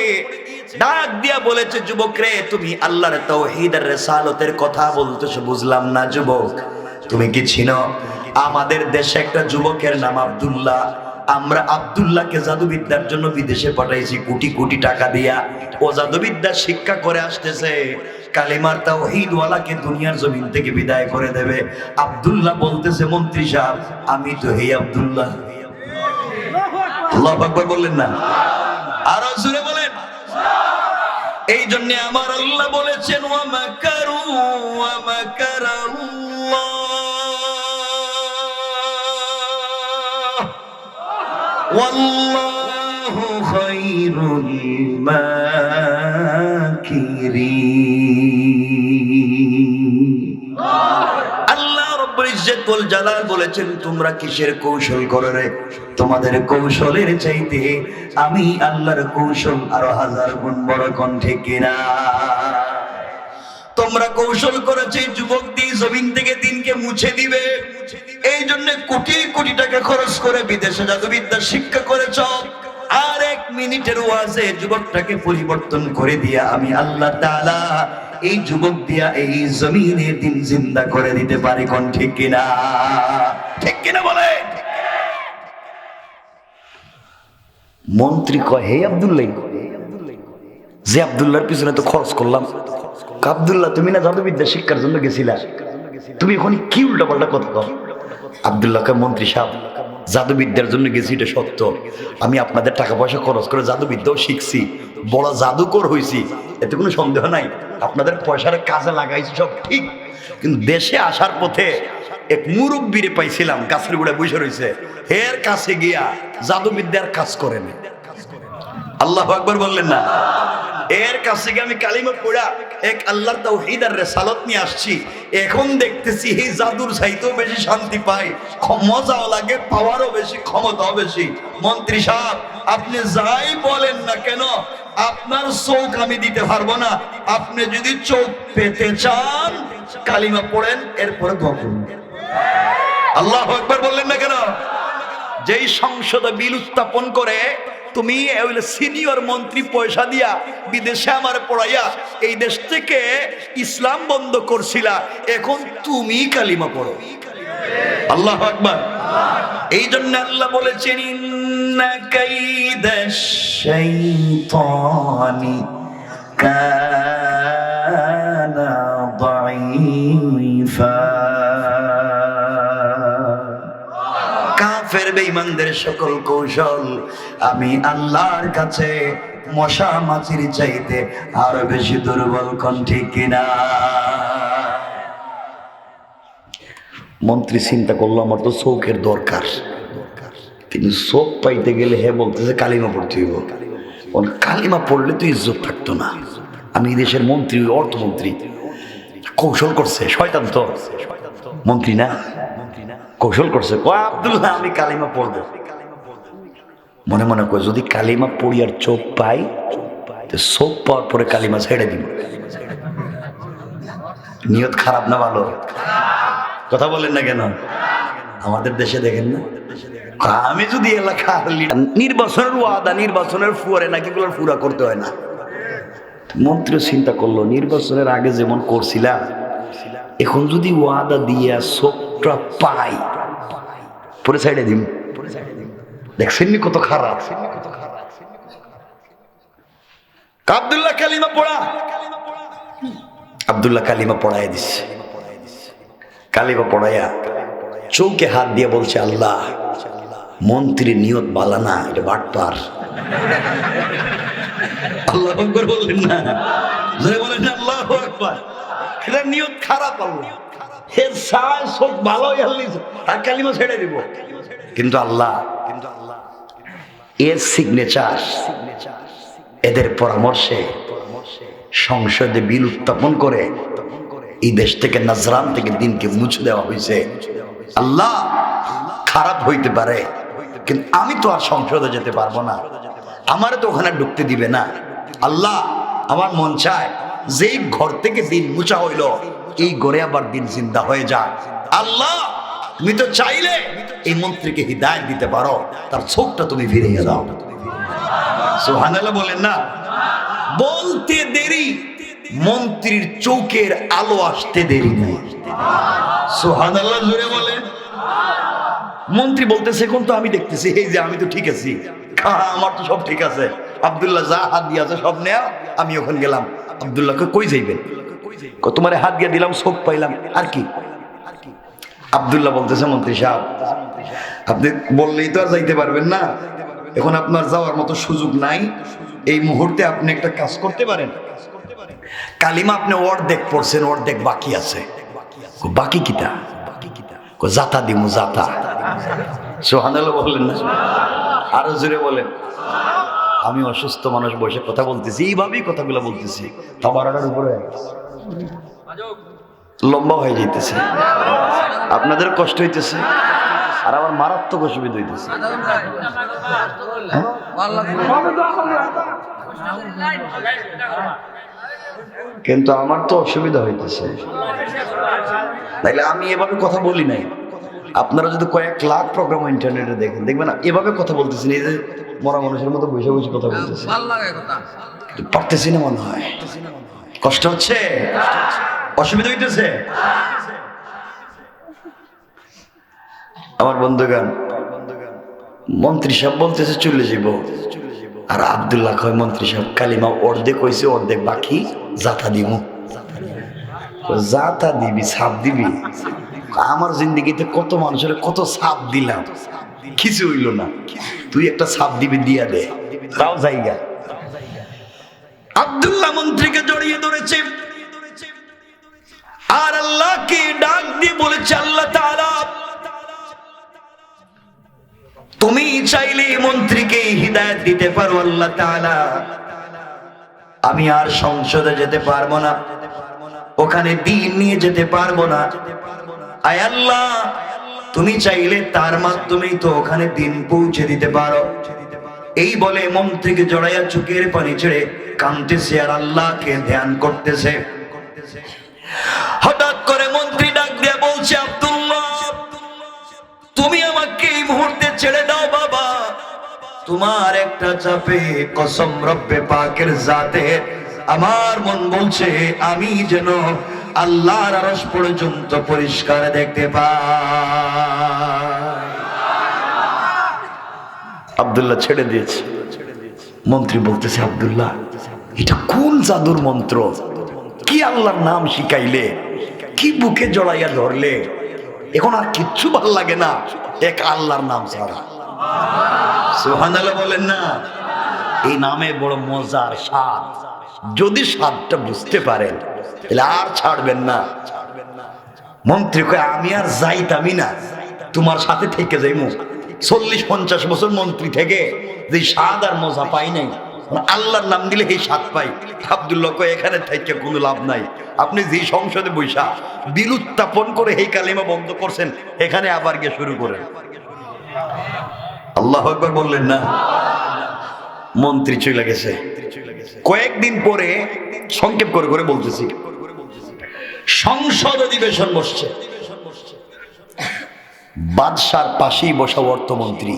ডাক দিয়া বলেছে, যুবক রে, তুমি আল্লাহর তাওহীদ আর রিসালাতের কথা বলতেছো, বুঝলাম না যুবক, তুমি কি চিনো আমাদের দেশে একটা যুবকের নাম আব্দুল্লাহ? আমরা আব্দুল্লাহকে জাদুবিদ্যার জন্য বিদেশে পাঠাইছি কোটি কোটি টাকা দিয়া, ও জাদুবিদ্যা শিক্ষা করে আসতেছে। কালিমার তাওহীদ ওয়ালাকে দুনিয়ার জমিন থেকে বিদায় করে দেবে। আব্দুল্লাহ বলতেছে, মন্ত্রী সাহেব আমি তো হে আব্দুল্লাহ। আল্লাহু আকবার বললেন না? আরো জোরে বলেন। এই জন্য আমার আল্লাহ বলেছেন, ওয়া মাকারু ওয়া মাকারাল্লাহ ওয়াল্লাহু খায়রুল মাকিরিন। আল্লাহ রব্বুল ইজ্জত ওয়াল জালাল বলেছেন, তোমরা কিসের কৌশল করো রে? তোমাদের কৌশলের চাইতে আমি আল্লাহর কৌশল আরো 1000 গুণ বড়। কোন ঠিক কিনা? তোমরা কৌশল করেছে যুবক দিয়ে জমিন থেকে দিনকে মুছে দিবে, এই জন্য কোটি কোটি টাকা খরচ করে বিদেশে জাদুবিদ্যা শিক্ষা করেছ। আর 1 মিনিটের ওয়াজে যুবকটাকে পরিবর্তন করে দিয়া আমি আল্লাহ তাআলা এই যুবক দিয়া এই জমিনে দিন জিন্দা করে দিতে পারি। কোন ঠিক কিনা? ঠিক কিনা বলে? মন্ত্রী কয়, হে আব্দুল্লাহ, যে আব্দুল্লাহর পিছনে তো খরচ করলাম, আব্দুল্লাহ তুমি না জাদুবিদ্যা শিক্ষার জন্য গেছিলা, তুমি এখন কি উল্টাপাল্টা কথা কও? আব্দুল্লাহকে, মন্ত্রী সাহেব জাদুবিদ্যার জন্য গেছি এটা সত্য, আমি আপনাদের টাকা পয়সা খরচ করে জাদুবিদ্যাও শিখছি, বড় জাদুকর হয়েছি, এতে কোনো সন্দেহ নাই, আপনাদের পয়সার কাজে লাগাইছি সব ঠিক। কিন্তু দেশে আসার পথে এক মুরব্বীরে পাইছিলাম, গাছের গোড়ায় বসে রয়েছে, এর কাছে গিয়া জাদুবিদ্যার কাজ করেন। আল্লাহু আকবার বললেন না? এর কাছে গিয়ে আমি কালিমা পড়া এক আল্লাহর তাওহীদ আর রিসালাত নিয়ে আসছি। এখন দেখতেছি এই জাদুর চাইতেও বেশি শান্তি পাই, মজাও লাগে, পাওয়ারও বেশি, ক্ষমতাও বেশি। মন্ত্রী সাহেব আপনি যাই বলেন না কেন, আপনার চোখ আমি দিতে পারবো না। আপনি যদি চোখ পেতে চান কালিমা পড়েন, এরপরে দোয়া করুন। আল্লাহু আকবার বললেন না কেন? যেই সংসদে বিল উত্থাপন করে তুমি সিনিয়র মন্ত্রী পয়সা দিয়া বিদেশে আমার পড়াইয়া এই দেশ থেকে ইসলাম বন্ধ করছিলা, এখন তুমি কালিমা পড়ো। আল্লাহু আকবার। এই জন্য আল্লাহ বলেছেন, ইন্না কাইদাশ শাইতানি কানা দাঈফা। কাফের বেঈমানদের সকল কৌশল আমি আল্লাহর কাছে মশা মাছির চাইতে আরো বেশি দুর্বল। কোন ঠিক কিনা? মন্ত্রী চিন্তা করলো, আমার তো চোখের দরকার, কিন্তু চোখ পাইতে গেলে হে বলতেছে কালিমা পড়তে হইব। কালিমা পড়লে তো ইজ্জত থাকতো না। আমি দেশের মন্ত্রী, অর্থমন্ত্রী, কৌশল করছে শয়তান, তো মন্ত্রী না, কৌশল করছে। আব্দুল্লাহ আমি কালিমা পড়বো, মনে মনে কয় যদি কালিমা পড়ি আর চোখ পাই, চোখ পাওয়ার পরে কালিমা ছেড়ে দিব। নিয়ত খারাপ না ভালো? কথা বলেন না কেন? আমাদের দেশে দেখেন না, আমি যদি এলাকা নির্বাচনের ওয়াদা, নির্বাচনের ফুয়ারে নাকি গুলো পুরা করতে হয় না। মন্ত্রী চিন্তা করলো, নির্বাচনের আগে যেমন করছিলাম, এখন যদি ওয়াদা দিয়া চোখটা পাই, পরে সাইডে দিন। দেখছেন কত খারাপ। আব্দুল্লাহ কালিমা পড়া, আব্দুল্লাহ কালিমা পড়াই দিচ্ছে। কালিমা পড়াইয়া চৌকে হাত দিয়ে বলছে, আল্লাহ মন্ত্রীর নিয়ত বালা না, এটা বাটপার। আল্লাহু আকবার বললেন না? বলেন আল্লাহু আকবার। এটা নিয়ত খারাপ, আল্লাহ এর সায় চোখ ভালো আর কালিমা ছেড়ে দিব। কিন্তু আল্লাহ এর সিগনেচার, এদের পরামর্শে সংসদে বিল উত্থাপন করে এই দেশ থেকে, নাজরান থেকে দিনকে মুছে দেওয়া হয়েছে। আল্লাহ খারাপ হইতে পারে, কিন্তু আমি তো আর সংসদে যেতে পারবো না, আমারে তো ওখানে ঢুকতে দিবে না। আল্লাহ আমার মন চায় যেই ঘর থেকে দিন মুছা হইল, এই ঘরে আবার দিন জিন্দা হয়ে যায়। আল্লাহ তুমি তো চাইলে এই মন্ত্রীকে হিদায়াত দিতে পারো, তার চোখটা তুমি ফিরিয়ে দাও। সুবহানাল্লাহ বলেন না? বলতে দেরি, মন্ত্রীর চোখের আলো আসতে দেরি নেই। সুবহানাল্লাহ জোরে বলেন। মন্ত্রী বলতেছে, এখন তো আমি দেখতেছি এই যে আমি তো ঠিক আছি, আমার তো সব ঠিক আছে, আব্দুল্লাহ যা হাত দিয়ে আছে সব নেয়া, আমি ওখানে গেলাম। আব্দুল্লাহকে কই যাইবেন? তোমার হাত দিয়ে দিলাম, চোখ পাইলাম, আর কি? আব্দুল্লাহ বলতেছে, মন্ত্রী সাহেব আপনি বললেই তো আর যাইতে পারবেন না, এখন আপনার যাওয়ার মতো সুযোগ নাই, এই মুহূর্তে আপনি একটা কাজ করতে পারেন, কালিমা আপনি অর্ধেক পড়ছেন, অর্ধেক বাকি আছে। বাকি কিটা? জাতা দিমু, জাতা। সুবহানাল্লাহ বললেন না? আরো জোরে বলেন। আমি অসুস্থ মানুষ বসে কথা বলতেছি, এইভাবেই কথাগুলো বলতেছি, তাবারাটার উপরে লম্বা হয়ে যাইতেছে, আপনাদের কষ্ট হইতেছে, আর আমার মারাত্মক অসুবিধা হইতেছে। কিন্তু আমার তো অসুবিধা হইতেছে, তাইলে আমি এভাবে কথা বলি নাই। আপনারা যদি কয়েক লাখ প্রোগ্রাম ইন্টারনেটে দেখেন, দেখবেন এভাবে কথা বলতেছি, এই যে মরা মানুষের মতো বসে বসে কথা বলতেছি, পারতেছি না মনে হয়। কষ্ট হচ্ছে, অসুবিধা হইতেছে। আমার বন্ধুগান, মন্ত্রী সাহেব বলতেছে চলে যাব, আর আব্দুল্লাহ কয়, মন্ত্রী সাহেব কালিমা অর্ধেক হয়েছে, অর্ধেক বাকি, জাতা দিমু। জাতা দিবি, ছাপ দিবি? আমার জিন্দগিতে কত মানুষের কত ছাপ দিলাম, কিছু হইল না, তুই একটা ছাপ দিবি, দিয়া দে, তাও জায়গা। আব্দুল্লাহ মন্ত্রীকে জড়িয়ে ধরেছে আর আল্লাহকে ডাক দিয়ে বলেছে, আল্লাহ তাআলা তুমি চাইলে মন্ত্রীকে হিদায়াত দিতে পারো, আল্লাহ তাআলা আমি আর সংসদে যেতে পারবো না, ওখানে দ্বীন নিয়ে যেতে পারবো না, আয় আল্লাহ তুমি চাইলে তার মাধ্যমেই তো ওখানে দ্বীন পৌঁছে দিতে পারো। এই বলে মন্ত্রীকে জড়াইয়া চোখের পানি ছেড়ে কাঁদতেছে আর আল্লাহকে ধ্যান করতেছে। হঠাৎ করে মন্ত্রী ডাক দিয়ে বলছে, আব্দুল্লাহ তুমি আমাকে এই মুহূর্তে ছেড়ে দাও বাবা, তোমার একটা চাপে কসম রব্বে পাকের জাতে আমার মন বলছে আমি যেন আল্লাহর আরশ পর্যন্ত পরিষ্কার দেখতে পাই। আব্দুল্লাহ ছেড়ে দিয়েছে। মন্ত্রী বলতেছে, আব্দুল্লাহ এটা কোন জাদুর মন্ত্র, কি আল্লাহর নাম শিখাইলে, কি বুকে জড়াইয়া ধরলে, এখন আর কিচ্ছু ভাল লাগে না এক আল্লাহর নাম ছাড়া। সুবহানাল্লাহ বলেন না? এই নামে বড় মজার স্বাদ, যদি স্বাদটা বুঝতে পারেন তাহলে আর ছাড়বেন না। মন্ত্রী কয়, আমি আর যাইতামই না, তোমার সাথে থেকে যাইমু। 40-50 বছর মন্ত্রী থেকে যে স্বাদ আর মজা পাই নাই, আল্লাহর নাম দিলে এই স্বাদ পাই। আব্দুল্লাহ কয়, এখানে থেকে কোনো লাভ নাই, আপনি যে সংসদে বৈশা বিল উত্থাপন করে এই কালিমা বন্ধ করছেন, এখানে আবার গিয়ে শুরু করেন। আল্লাহু আকবার বললেন না? মন্ত্রী চলে গেছে। কয়েকদিন পরে, সংক্ষেপ করে করে বলতেছি, সংসদ অধিবেশন বসছে। বাদশার পাশেই বসা অর্থমন্ত্রী।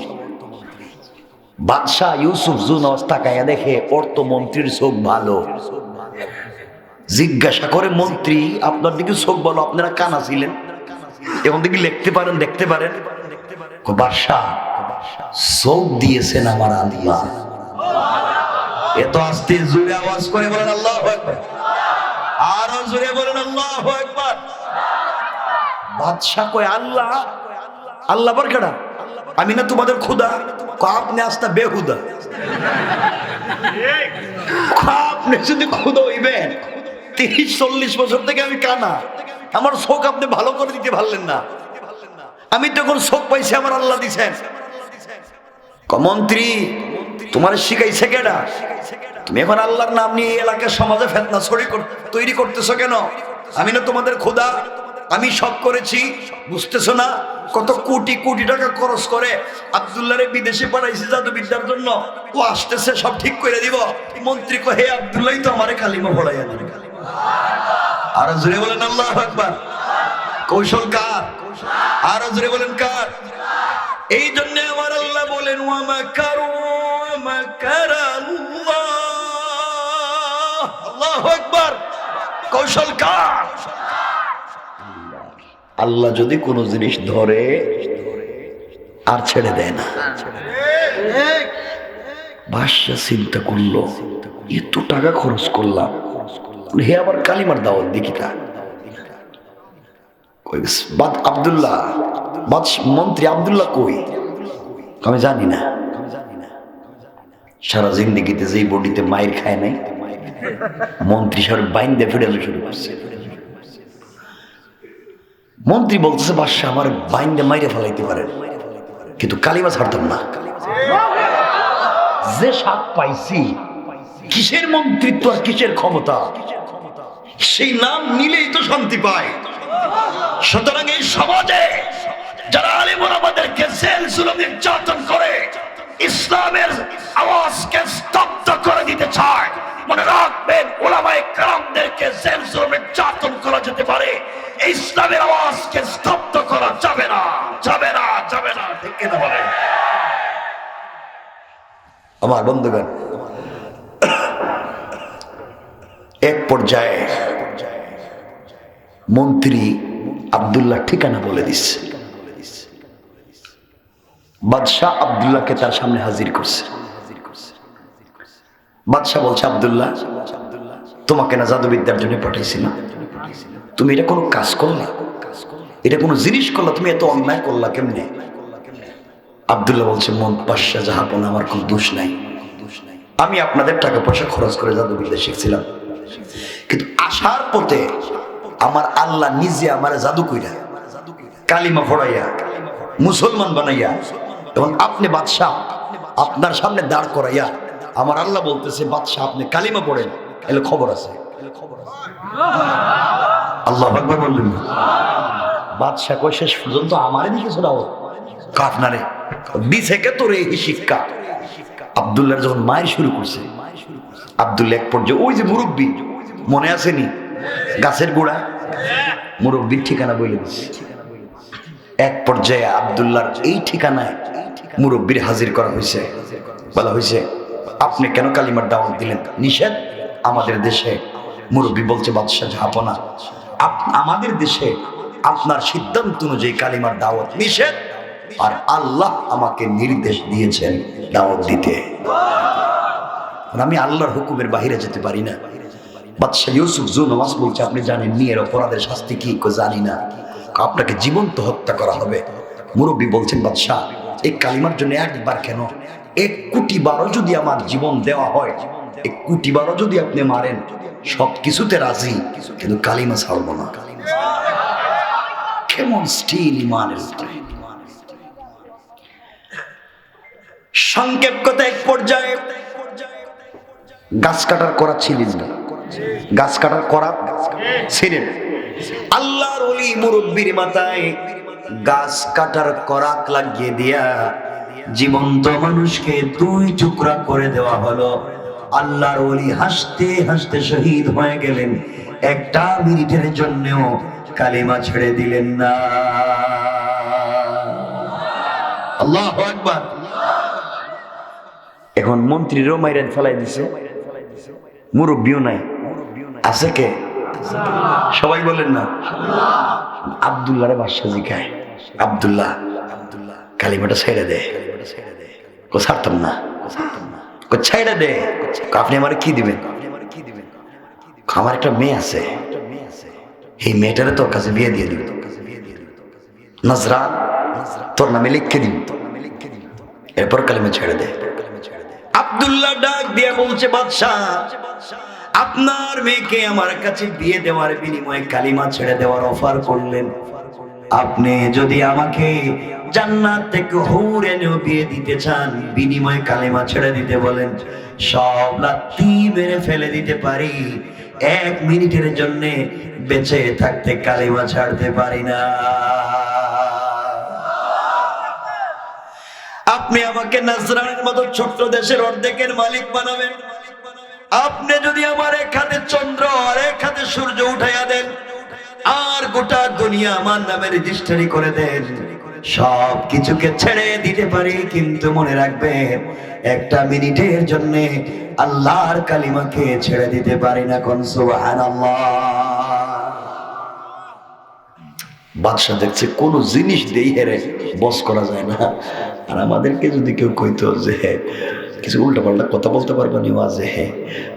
বাদশাহ ইউসুফ জুনস তাকায়া দেখে অর্থমন্ত্রীর চোখ ভালো। জিজ্ঞাসা করে, মন্ত্রী আপনার দিকে চোখ ভালো, আপনারা কানা ছিলেন, এখন দিকে লিখতে পারেন, দেখতে পারেন? বাদশাহ চোখ দিয়েছেন আমার আল্লাহ। এত আস্তে জোরে আওয়াজ করে বলেন আল্লাহু আকবার, আরো জোরে বলেন আল্লাহু আকবার। বাদশাহ কয়, আল্লাহ আল্লাহ বরকাটা, আমি না তোমাদের খোদা? আপনি আস্তা বেহুদা, আপনি যদি খোদা হইবেন 30-40 বছর থেকে আমি কানা, আমার চোখ আপনি ভালো করে দিতে পারলেন না, আমি তখন চোখ পাইছি আমার আল্লাহ দিছেন। মন্ত্রী তোমার শিখাইছে কেডা? তুমি এখন আল্লাহর নাম নিয়ে এলাকার সমাজে ফেতনা তৈরি করতেছো কেন? আমি না তোমাদের খোদা, আমি সব করেছি, বুঝতেছো না? কত কোটি কোটি টাকা খরচ করে আব্দুল্লাহরে বিদেশে পাঠাইছি জাদুবিদ্যার জন্য, ও আসতেছে সব ঠিক করে দিব। মন্ত্রী কয়, হে আব্দুল্লাহ তো আমারে কালিমা পড়াইয়া দিল। আর জোরে বলেন আল্লাহু আকবার। কৌশল কার? আর জোরে বলেন কার? এই জন্য আমার আল্লাহ বলেন, ওয়া মাকারু ওয়া মাকারাল্লাহ। আল্লাহু আকবার। কৌশল কার? আল্লাহ যদি কোনো জিনিস ধরে আর ছেড়ে দেয় না। বাদশা চিন্তা করলো, এত টাকা খরচ করলাম, হে আবার কালিমার দাওয়াত দেখি তা আব্দুল্লাহ মন্ত্রী আব্দুল্লাহ কই? আমি জানি না। সারা জিন্দিগিতে যেই বডিতে মায়ের খায় নাই, মন্ত্রী সাহেব বাইন্দে ফিরানো শুরু করছে। মন্ত্রী বলতেছে বাদশা আমার বাইন্দে মাইরে ফেলাইতে পারেন, কিন্তু কালিমা ছাড়তাম না। যে সাপ পাইছি, কিসের মন্ত্রিত্ব আর কিসের ক্ষমতা, সেই নাম নিলেই তো শান্তি পায়। সুতরাং এই সমাজে যারা আলেম ওলামাদেরকে জেল জুলুম নির্যাতন করে ইসলামের আওয়াজকে স্তব্ধ করে দিতে চায়, মনে রাখবেন ওলামায়ে কেরামদেরকে জেল জুলুম নির্যাতন করা যেতে পারে, ইসলামের আওয়াজকে স্তব্ধ করা যাবে না, যাবে না, যাবে না। ঠিক কিনা বলেন? আমার বন্ধুগণ, এক পর্যায়ে মন্ত্রী আব্দুল্লাহ ঠিকানা বলে দিচ্ছে। বাদশাহ আব্দুল্লাহকে তার সামনে হাজির করছে। বাদশাহ বলছে আব্দুল্লাহ, তোমাকে না জাদুবিদ্যার জন্য পাঠাইছিলাম, তুমি এটা কোনো কাজ করলা, এটা কোনো জিনিস করলা, তুমি এত অন্যায় করলা কেমনে? আব্দুল্লাহ বলছে বাদশাহ জাহাপনা, আমার কোনো দোষ নাই, আমি আপনাদের টাকা পয়সা খরচ করে জাদুবিদ্যা শিখছিলাম, কিন্তু আসার পথে আমার আল্লাহ নিজে আমার জাদু কইরা কালিমা পড়াইয়া মুসলমান বানাইয়া, এবং আপনি বাদশাহ আপনার সামনে দাঁড় করাইয়া আমার আল্লাহ বলতেছে বাদশাহ আপনি কালিমা পড়েন, এলে খবর আছে। আল্লাহু আকবার বললেন। বাদশাহ কই শেষ পর্যন্ত আমারে দিকে শোনাও কাফনারে দিছে কে তোর এই শিক্ষা? আব্দুল্লাহ যখন মায়ের শুরু করছে, আব্দুল্লাহ এক পর্যায়ে ওই যে মুরব্বী মনে আসেনি গাছের গোড়া, মুরব্বীর ঠিকানা বলে দিচ্ছে। এক পর্যায়ে আব্দুল্লাহর এই ঠিকানায় মুরব্বীর হাজির করা হয়েছে, বলা হয়েছে আপনি কেন কালিমার দাওয়াত দিলেন? নিষেধ আমাদের দেশে। মুরব্বী বলছে বাদশাহ জাহাপনা, আমাদের দেশে আপনার সিদ্ধান্ত অনুযায়ী কালিমার দাওয়াত নিষেধ, আর আল্লাহ আমাকে নির্দেশ দিয়েছেন দাওয়াত দিতে, আমি আল্লাহর হুকুমের বাইরে যেতে পারি না। বাদশাহ ইউসুফ জুনওয়াজ বলছে আপনি জানেননি এর অপরাধের শাস্তি কি? জানি না, আপনাকে জীবন্ত হত্যা করা হবে। মুরব্বী বলছেন বাদশাহ এই কালিমার জন্য একবার কেন, 1 কোটি বারও যদি আমার জীবন দেওয়া হয়, 1 কোটি বারও যদি আপনি মারেন, সব কিছুতে রাজি, কিন্তু কালিমা ছাড়বো না। কেমন স্টিল ইমানের উপরে। সংক্ষেপ কথা, এক পর্যায়ে গাছ কাটার করা ছিলেন না, গাছ কাটার করা ছিলেন। আল্লাহর ওলি মুরব্বির মাথায় গাছ কাটার করাত লাগিয়ে দিয়া জীবন্ত মানুষকে 2 টুকরা করে দেওয়া হলো। আল্লাহর ওলি হাসতে হাসতে শহীদ হয়ে গেলেন, 1 মিনিটের জন্যও কালিমা ছেড়ে দিলেন না। আল্লাহু আকবার। এখন মন্ত্রীরও মাইরেন ফেলাই দিছে, মুরব্বিও নাই, আছে কে? সবাই বলেন না। আব্দুল্লাহ রে বাদশা জিগায়, আব্দুল্লাহ কালিমাটা ছেড়ে দে। ছাড়তাম না। ছেড়ে দে। আপনি আমার কি দিবেন? আমার একটা মেয়ে আছে, এই মেয়েটারে তোর কাছে বিয়ে দিয়ে দিব, নজরান তোর নামে লিখে দিব, এরপর কালিমা ছেড়ে দে। আব্দুল্লাহ ডাক দিয়ে বলছে বাদশাহ আপনার মেয়েকে আমার কাছে বিয়ে দেওয়ার বিনিময়ে কালিমা ছেড়ে দেওয়ার অফার করলেন, আপনি যদি আমাকে জান্নাত থেকে হুর এনেও বিয়ে দিতে চান, বিনিময়ে কালিমা ছেড়ে দিতে বলেন, সব লাথি মেরে ফেলে দিতে পারি, 1 মিনিটের জন্য বেঁচে থাকতে কালিমা ছাড়তে পারি না। আপনি আমাকে নাজরানের মতো ছোট্ট দেশের অর্ধেকের মালিক বানাবেন, আপনি যদি আমার 1 হাতে চন্দ্র আর 1 হাতে সূর্য উঠাইয়া দেন, আর গোটা দুনিয়া আমার নামে রেজিস্ট্রি করে দেন, সব কিছুকে ছেড়ে দিতে পারি, কিন্তু মনে রাখবেন 1 মিনিটের জন্য আল্লাহর কালিমাকে ছেড়ে দিতে পারি না। কোন সুবহানাল্লাহ। বাদশা দেখছে কোন জিনিস দিয়ে হেরে বস করা যায় না। আর আমাদেরকে যদি কেউ কইতো যে কিছু উল্টাপাল্টা কথা বলতে পারবো নি ওয়াজে? হ্যাঁ,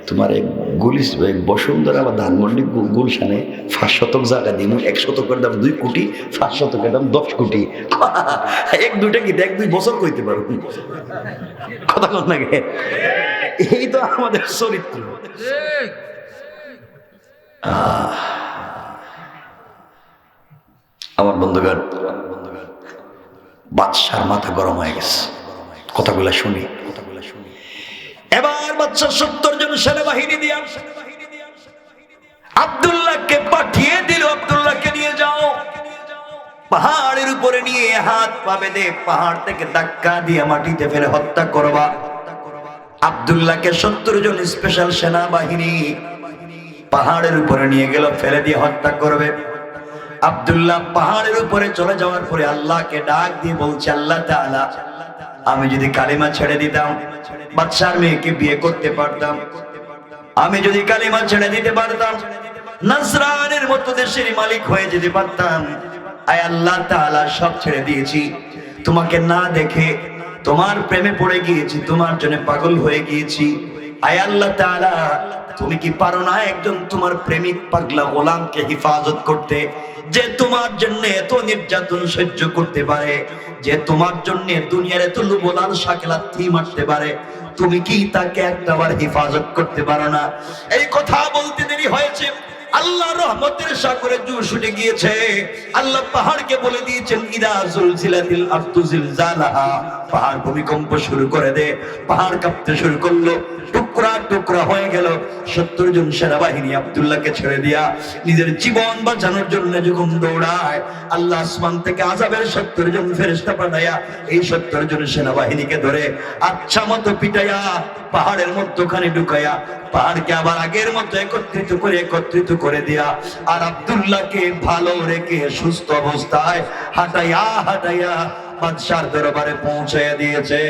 তোমার এক বসুন্ধরা বা ধানমন্ডি গুলশানে 5 শতক জায়গা দিন, 1 শতকের দাম 2 কোটি, 5 শতকের দাম 10 কোটি। 1-2টা কি 1-2 বছর কইতে পারবো, কথা বল না গে? এই তো আমাদের চরিত্র। আমার বন্ধুগণ, বাদশার মাথা গরম হয়ে গেছে, কথাগুলো শুনি। এবার বাদশা 70 জন সেনাবাহিনী দিয়ে আব্দুল্লাহকে পাঠিয়ে দিল, আব্দুল্লাহকে নিয়ে যাও, পাহাড়ের উপরে নিয়ে হাত পা বেঁধে পাহাড় থেকে ধাক্কা দিয়ে মাটিতে ফেলে হত্যা করবা। আব্দুল্লাহকে 70 জন স্পেশাল সেনাবাহিনী পাহাড়ের উপরে নিয়ে গেল, ফেলে দিয়ে হত্যা করবে। আব্দুল্লাহ পাহাড়ের উপরে চলে যাওয়ার পরে আল্লাহকে ডাক দিয়ে বলছে, আল্লাহ তাআলা, আমি যদি কালিমা ছেড়ে দিতাম, বাদশার মেয়েকে বিয়ে করতে পারতাম, আমি যদি কালিমা ছেড়ে দিতে পারতাম, নাসরানের মতো দেশের মালিক হয়ে যেতে পারতাম। আয় আল্লাহ তাআলা, সব ছেড়ে দিয়েছি, তোমাকে না দেখে তোমার প্রেমে পড়ে গিয়েছি, তোমার জন্য পাগল হয়ে গিয়েছি। আয় আল্লাহ তাআলা, তুমি কি পারো না একজন তোমার প্রেমিক পাগলা গোলামকে হেফাজত করতে, যে তোমার জন্য এত নির্যাতন সহ্য করতে পারে, যে তোমার জন্য দুনিয়ার এত লোভলাল শাকেলাথি মারতে পারে, তুমি কি তাকে একটাবার হেফাজত করতে পারো না? এই কথা বলতে দেরি হয়েছে, আল্লাহ রহমতের সাগরে জোশ উঠে গিয়েছে। আল্লাহ পাহাড়কে বলে দিয়েছেন, ইদা জুলজিলাতিল আরদু জিলজালাহা, পাহাড় ভূমিকম্প শুরু করে দে। পাহাড় কাঁপতে শুরু করলো, টুকরা টুকরা হয়ে গেল। 70 জন সেনাবাহিনী আব্দুল্লাহকে ছেড়ে দিয়া নিজের জীবন বাঁচানোর জন্য যখন দৌড়ায়, আল্লাহ আসমান থেকে আযাবের 70 জন ফেরেশতা পাঠায়া এই 70 জন সেনাবাহিনীকে ধরে আচ্ছা মতো পিটাইয়া পাহাড়ের মধ্যখানে ঢুকাইয়া পাহাড়কে আবার আগের মতো একত্রিত করে দিয়া আর আব্দুল্লাহকে ভালো রেখে সুস্থ অবস্থায় হাঁটাইয়া বাদশার দরবারে পৌঁছাইয়া দিয়েছে।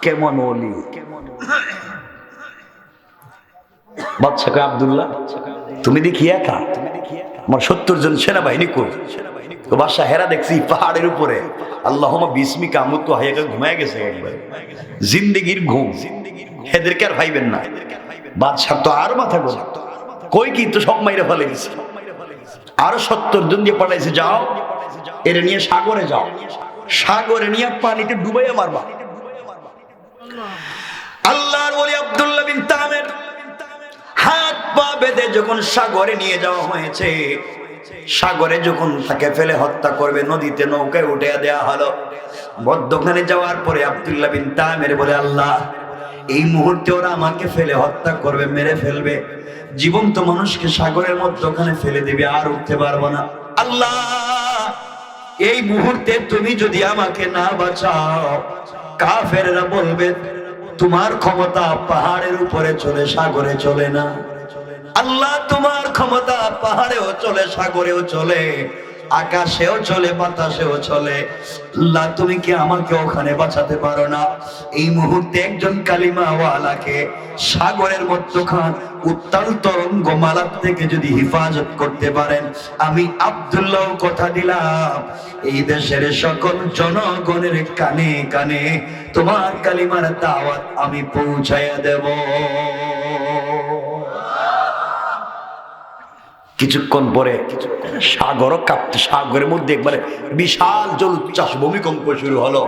কেমন ওলি বাদশাকে, আব্দুল্লাহ তুমি দেখি একা, আমার 70 জন সেনাবাহিনী কই? তো বাদশা, হেরা দেখছি পাহাড়ের উপরে, আল্লাহুম্মা বিসমিকা আমুতু হায়াকা, ঘুমায় গেছে একবার, জিন্দেগির ঘুম, এদেরকে আর ভাইবেন না। বাদশা তো আর মাথা গোলা, কই কি তো সব মাইরে ফেলে গেছে, আরো 70 জন দিয়ে পাঠাইছে, যাও এর নিয়ে সাগরে যাও, সাগরে নিয়ে পানিতে ডুবাইয়া মারবা। আল্লাহর ওলি আব্দুল্লাহ বিন তামের হাত পা বেঁধে যখন সাগরে নিয়ে যাওয়া হয়েছে, সাগরে যখন তাকে ফেলে হত্যা করবে, নদীতে নৌকায় উঠে দেওয়া হলো। মধ্যখানে যাওয়ার পরে আব্দুল্লাহ বিন তামের বলে, আল্লাহ, এই মুহূর্তে ওরা আমাকে ফেলে হত্যা করবে, মেরে ফেলবে, জীবন্ত মানুষকে সাগরের মধ্যখানে ফেলে দিবে, আর উঠতে পারবো না। আল্লাহ, এই মুহূর্তে তুমি যদি আমাকে না বাঁচাও, কাফেররা বলবে তোমার ক্ষমতা পাহাড়ের উপরে চলে, সাগরে চলে না। আল্লাহ, তোমার ক্ষমতা পাহাড়েও চলে, সাগরেও চলে, আকাশেও চলে, বাতাসেও চলে। আল্লাহ, তুমি কি আমাকে ওখানে বাঁচাতে পারো না? এই মুহূর্তে একজন কালিমাওয়ালাকে সাগরের মধ্যখান উত্তাল তরঙ্গ মালার থেকে যদি হেফাজত করতে পারেন, আমি আব্দুল্লাহ কথা দিলাম, এই দেশের সকল জনগণের কানে কানে তোমার কালিমার দাওয়াত আমি পৌঁছাইয়া দেব। কিছুক্ষণ পরে সাগরও কাঁপতে, সাগরের মধ্যে একবারে বিশাল জল উচ্ছ্বাস, ভূমিকম্প শুরু হলো।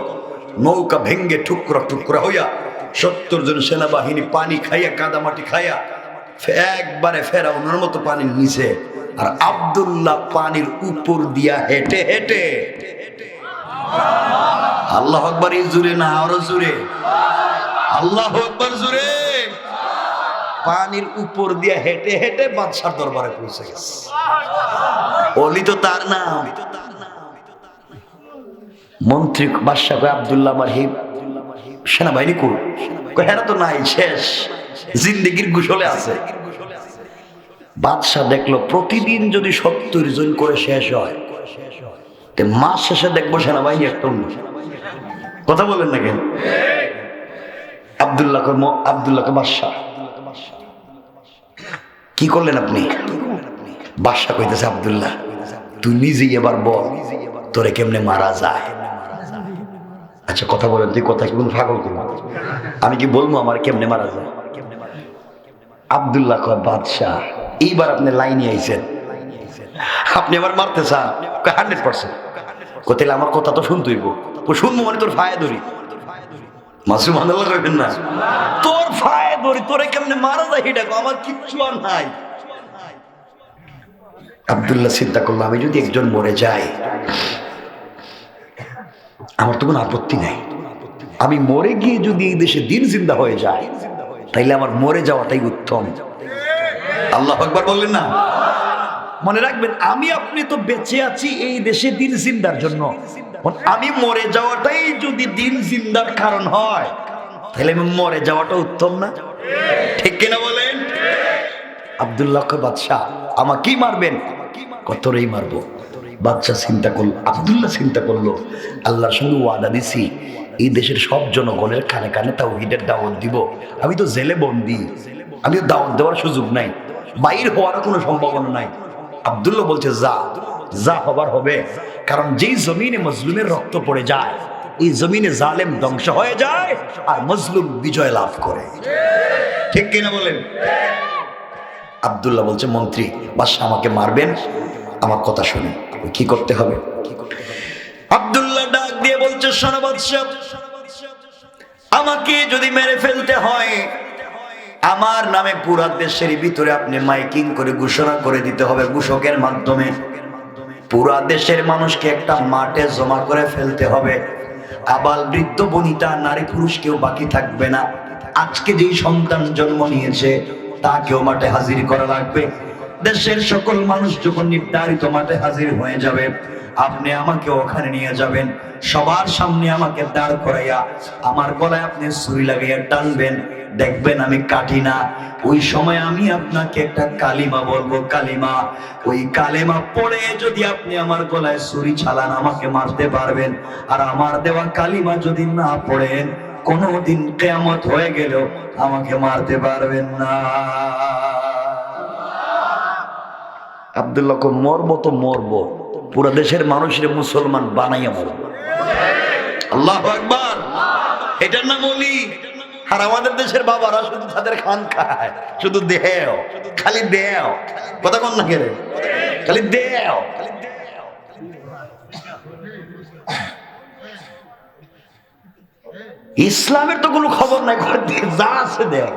নৌকা ভেঙ্গে টুকরা টুকরা হইয়া 70 জন সেনাবাহিনী পানি খাইয়া, কাদামাটি খাইয়া একবারে ফেরাউনের মতো পানির নিচে, আর আব্দুল্লাহ পানির উপর দিয়া হেঁটে হেঁটে, আল্লাহ আকবার, এই জুড়ে না আরো জুড়ে, আল্লাহ আকবার জুড়ে, পানির উপর দিয়ে হেঁটে হেঁটে বাদশার দরবারে পৌঁছে গেছে। ওলি তো তার নাম। মন্ত্রী বাদশা কয়, আব্দুল্লাহ আমার সেনাবাহিনী কই? হেরা তো নাই, শেষ, জিন্দেগির গুসলে আছে। বাদশা দেখলো প্রতিদিন যদি 70 জন করে শেষ হয়, মাস শেষে দেখবো সেনাবাহিনী একটা অন্য। কথা বলেন না কেন? আব্দুল্লাহকে বাদশা, কি করলেন আপনি? বাদশা কইতেছে, আব্দুল্লাহ, তুই নিজেই এবার বল তোরে কেমনে মারা যায়। আচ্ছা কথা বলেন, তুই কথা কি কোন পাগল কিনা? আমি কি বলবো আমার কেমনে মারা যায়? আব্দুল্লাহ কয় বাদশাহ এইবার আপনি লাইনে আইছেন, আপনি আবার মারতে চান? 100%। কোথায় আমার কথা তো শুনতেইব, শুনবো মানে তোর ফায়ে ধরি। মাসুম আল্লাহ করবেন না, তোর ফায়ে ধরি, তোরে কেমনে মারা যায় এটা আমার কিচ্ছু আর নাই। আব্দুল্লাহ চিন্তা করলো, আমি যদি একজন মরে যাই আমার তো কোনো আপত্তি নাই, আমি মরে গিয়ে যদি এই দেশে দিন জিন্দা হয়ে যায় তাইলে আমার মরে যাওয়াটাই উত্তম। আল্লাহু আকবার বললেন না? মনে রাখবেন, আমি আপনি তো বেঁচে আছি এই দেশে দিন জিন্দার জন্য, আমি মরে যাওয়াটাই যদি দিন জিন্দার কারণ হয় তাহলে আমি মরে যাওয়াটা উত্তম না? ঠিক কিনা বলেন? আব্দুল্লাহ বাদশাহ আমাকেই মারবেন? কতরেই মারবো। বাদশাহ চিন্তা করলো, আব্দুল্লাহ চিন্তা করলো, আল্লাহর সঙ্গে ওয়াদা দিছি এই দেশের সব জনগণের কানে কানে তাওহীদের দাওয়াত দিব, আমি তো জেলে বন্দি, আমি তো দাওয়াত দেওয়ার সুযোগ নাই, বাইর হওয়ার কোনো সম্ভাবনা নাই। আব্দুল্লাহ বলছে যা যা হবার হবে, কারণ যেই জমিনে মজলুমের রক্ত পড়ে যায় এই জমিনে জালেম ধ্বংস হয়ে যায় আর মজলুম বিজয় লাভ করে। ঠিক কিনা বলেন? আব্দুল্লাহ বলছে মন্ত্রী বাদশাহ আমাকে মারবেন, আমার কথা শুনে কি করতে হবে? আব্দুল্লাহ ডাক দিয়ে বলছে শোনো বাদশাহ, আমাকে যদি মেরে ফেলতে হয় আমার নামে পুরা দেশের ভিতরে আপনি মাইকিং করে ঘোষণা করে দিতে হবে, ঘোষকের মাধ্যমে পুরা দেশের মানুষকে একটা মাঠে জমা করে ফেলতে হবে, আবাল বৃদ্ধ বনিতা নারী পুরুষ কেউ বাকি থাকবে না। আজকে যেই সন্তান জন্ম নিয়েছে তাকেও মাঠে হাজির করা লাগবে। দেশের সকল মানুষ যখন নির্ধারিত মাঠে হাজির হয়ে যাবে আপনি আমাকে ওখানে নিয়ে যাবেন, সবার সামনে আমাকে দাঁড় করাইয়া আমার গলায় আপনি ছুরি লাগিয়ে টানবেন, দেখবেন আমি কাটি না। ওই সময় আমি আপনাকে একটা কালিমা বলবো, কালিমা, ওই কালেমা পড়ে যদি আপনি আমার গলায় ছুরি চালান আমাকে মারতে পারবেন, আর আমার দেওয়া কালিমা যদি না পড়েন কোনদিন কিয়ামত হয়ে গেল আমাকে মারতে পারবেন না। আব্দুল্লাহ মরবো তো মরবো, পুরো দেশের মানুষের মুসলমান বানাইয়া মরবো। আল্লাহু আকবার। এটার নাম ওলি। আর আমাদের দেশের বাবারা শুধু তাদের খান খায়, শুধু দেও, খালি দেও, কথা কোন না কেরে, খালি দেও। ইসলামের তো কোনো খবর নাই, যা আছে দেও,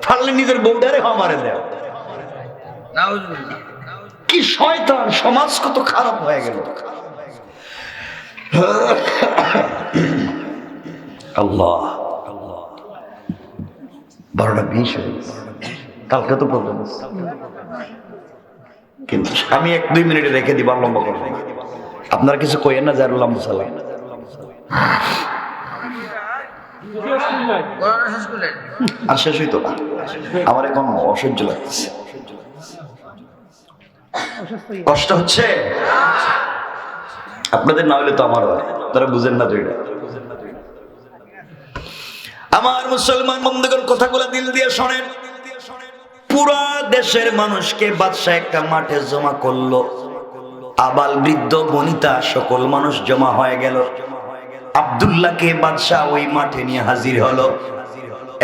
পারলে নিজের বউটারে আমারে দেও। কি শয়তান, সমাজ কত খারাপ হয়ে গেল। আল্লাহ, 12:20 হয়ে গেছে, কালকে তো প্রবলেম আছে, কিন্তু আমি 1-2 মিনিটে রেখে দিব, লম্বা করবো। আপনারা কিছু কইেন না, জারুল্লাহ মুসাল্লাহ আর শেষ হইতো না, আমার এখন অসহ্য লাগছে, কষ্ট হচ্ছে। আপনাদের না হলে তো আমার হয়, তারা বুঝেন না তো এটা। আমার মুসলমান বন্ধুগণ কথাগুলো দিল দিয়ে শোনেন। পুরা দেশের মানুষকে বাদশাহ একটা মাঠে জমা করলো, আবাল বৃদ্ধ বনিতা সকল মানুষ জমা হয়ে গেল। আব্দুল্লাহকে বাদশাহ ওই মাঠে নিয়ে হাজির হলো।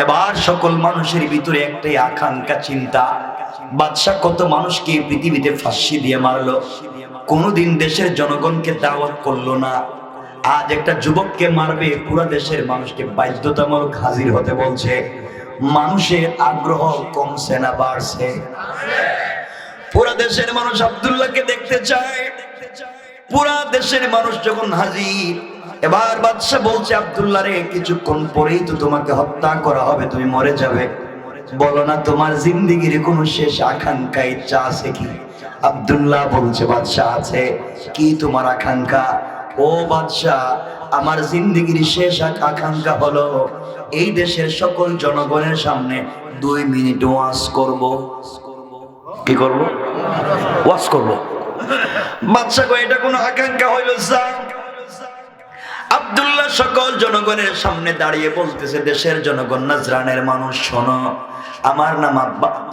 এবার সকল মানুষের ভিতরে একটাই আকাঙ্ক্ষা, চিন্তা, বাদশাহ কত মানুষকে পৃথিবীতে ফাঁসি দিয়ে মারলো, কোনোদিন দেশের জনগণকে দাওয়াত করলো না, আজ একটা যুবককে মারবে, পুরো দেশের মানুষকে বাধ্যতামূলক হাজির হতে বলছে। মানুষের আগ্রহ কমছে না বাড়ছে? পুরো দেশের মানুষ আব্দুল্লাহকে দেখতে চায়। পুরা দেশের মানুষ যখন হাজির, এবার বাদশাহ বলছে আব্দুল্লাহ রে, কিছুক্ষণ পরেই তো তোমাকে হত্যা করা হবে, তুমি মরে যাবে, বলো না তোমার জিন্দেগির কোনো শেষ আকাঙ্ক্ষা, ইচ্ছা আছে কি? আব্দুল্লাহ বলছে বাদশাহ আছে। কি তোমার আকাঙ্ক্ষা? ও বাদশাহ, আমার জিন্দেগির শেষ আকাঙ্ক্ষা হলো এই দেশের সকল জনগণের সামনে 2 মিনিট ওয়াজ করব। কি করব? ওয়াজ করব। বাদশাহ কয় এটা কোনো আকাঙ্ক্ষা হইল স্যার? আব্দুল্লাহ সকল জনগণের সামনে দাঁড়িয়ে বলতেছে, দেশের জনগণ, নাজরানের মানুষ শোনো, আমার নাম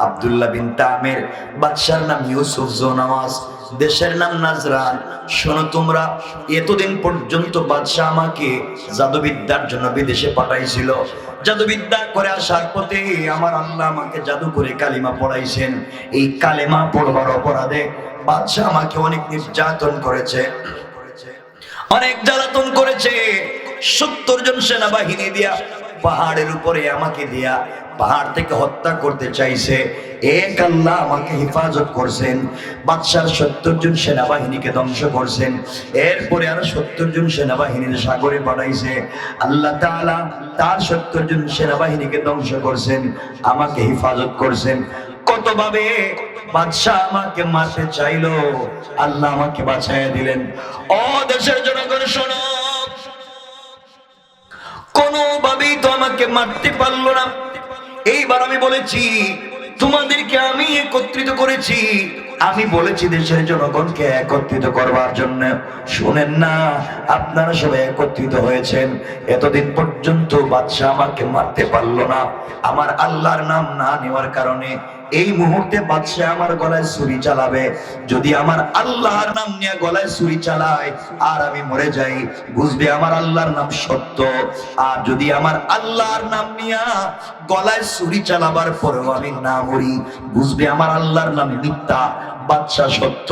আব্দুল্লাহ বিন তামির, বাদশার নাম ইউসুফ জোনাওয়াজ, দেশের নাম নাজরান। শোনো তোমরা, এতদিন পর্যন্ত বাদশাহ আমাকে জাদুবিদ্যার জন্য বিদেশে পাঠাইছিল। জাদুবিদ্যা করে আসার পথে আমার আল্লাহ আমাকে জাদু করে কালিমা পড়াইছেন। এই কালেমা পড়বার অপরাধে বাদশাহ আমাকে অনেক নির্যাতন করেছে, অনেক জ্বালাতন করেছে। 70 জন সেনাবাহিনী দিয়া পাহাড়ের উপরে আমাকে দিয়া পাহাড় থেকে হত্যা করতে চাইছে। এক আল্লাহ আমাকে হেফাজত করছেন। বাদশার 70 জন সেনাবাহিনীকে ধ্বংস করছেন। এরপরে আরো 70 জন সেনাবাহিনীর সাগরে পাঠাইছে। আল্লাহ তাআলা তার 70 জন সেনাবাহিনীকে ধ্বংস করছেন, আমাকে হেফাজত করছেন। কতভাবে বাদশাহ আমাকে মারতে চাইলো, আল্লাহ আমাকে বাঁচাইয়া দিলেন। ও দেশের জনগণ শোনো, কোনোভাবেই তো আমাকে মারতে পারলো না। এইবার আমি বলেছি তোমাদেরকে আমি একত্রিত করেছি, আমি বলেছি দেশের জনগণকে একত্রিত করবার জন্য। শুনেন না, আপনারা সবাই একত্রিত হয়েছেন। এতদিন পর্যন্ত বাদশাহ আমাকে মারতে পারলো না, আমার আল্লাহর নাম না নেওয়ার কারণে। এই মুহূর্তে বাদশাহ আমার গলায় ছুরি চালাবে। যদি আমার আল্লাহর নাম নিয়ে গলায় ছুরি চালায় আর আমি মরে যাই, বুঝবে আমার আল্লাহর নাম সত্য। আর যদি আমার আল্লাহর নাম নিয়ে গলায় ছুরি চালাবার পরেও আমি না মরি, বুঝবে আমার আল্লাহর নাম মিথ্যা, বাদশাহ সত্য।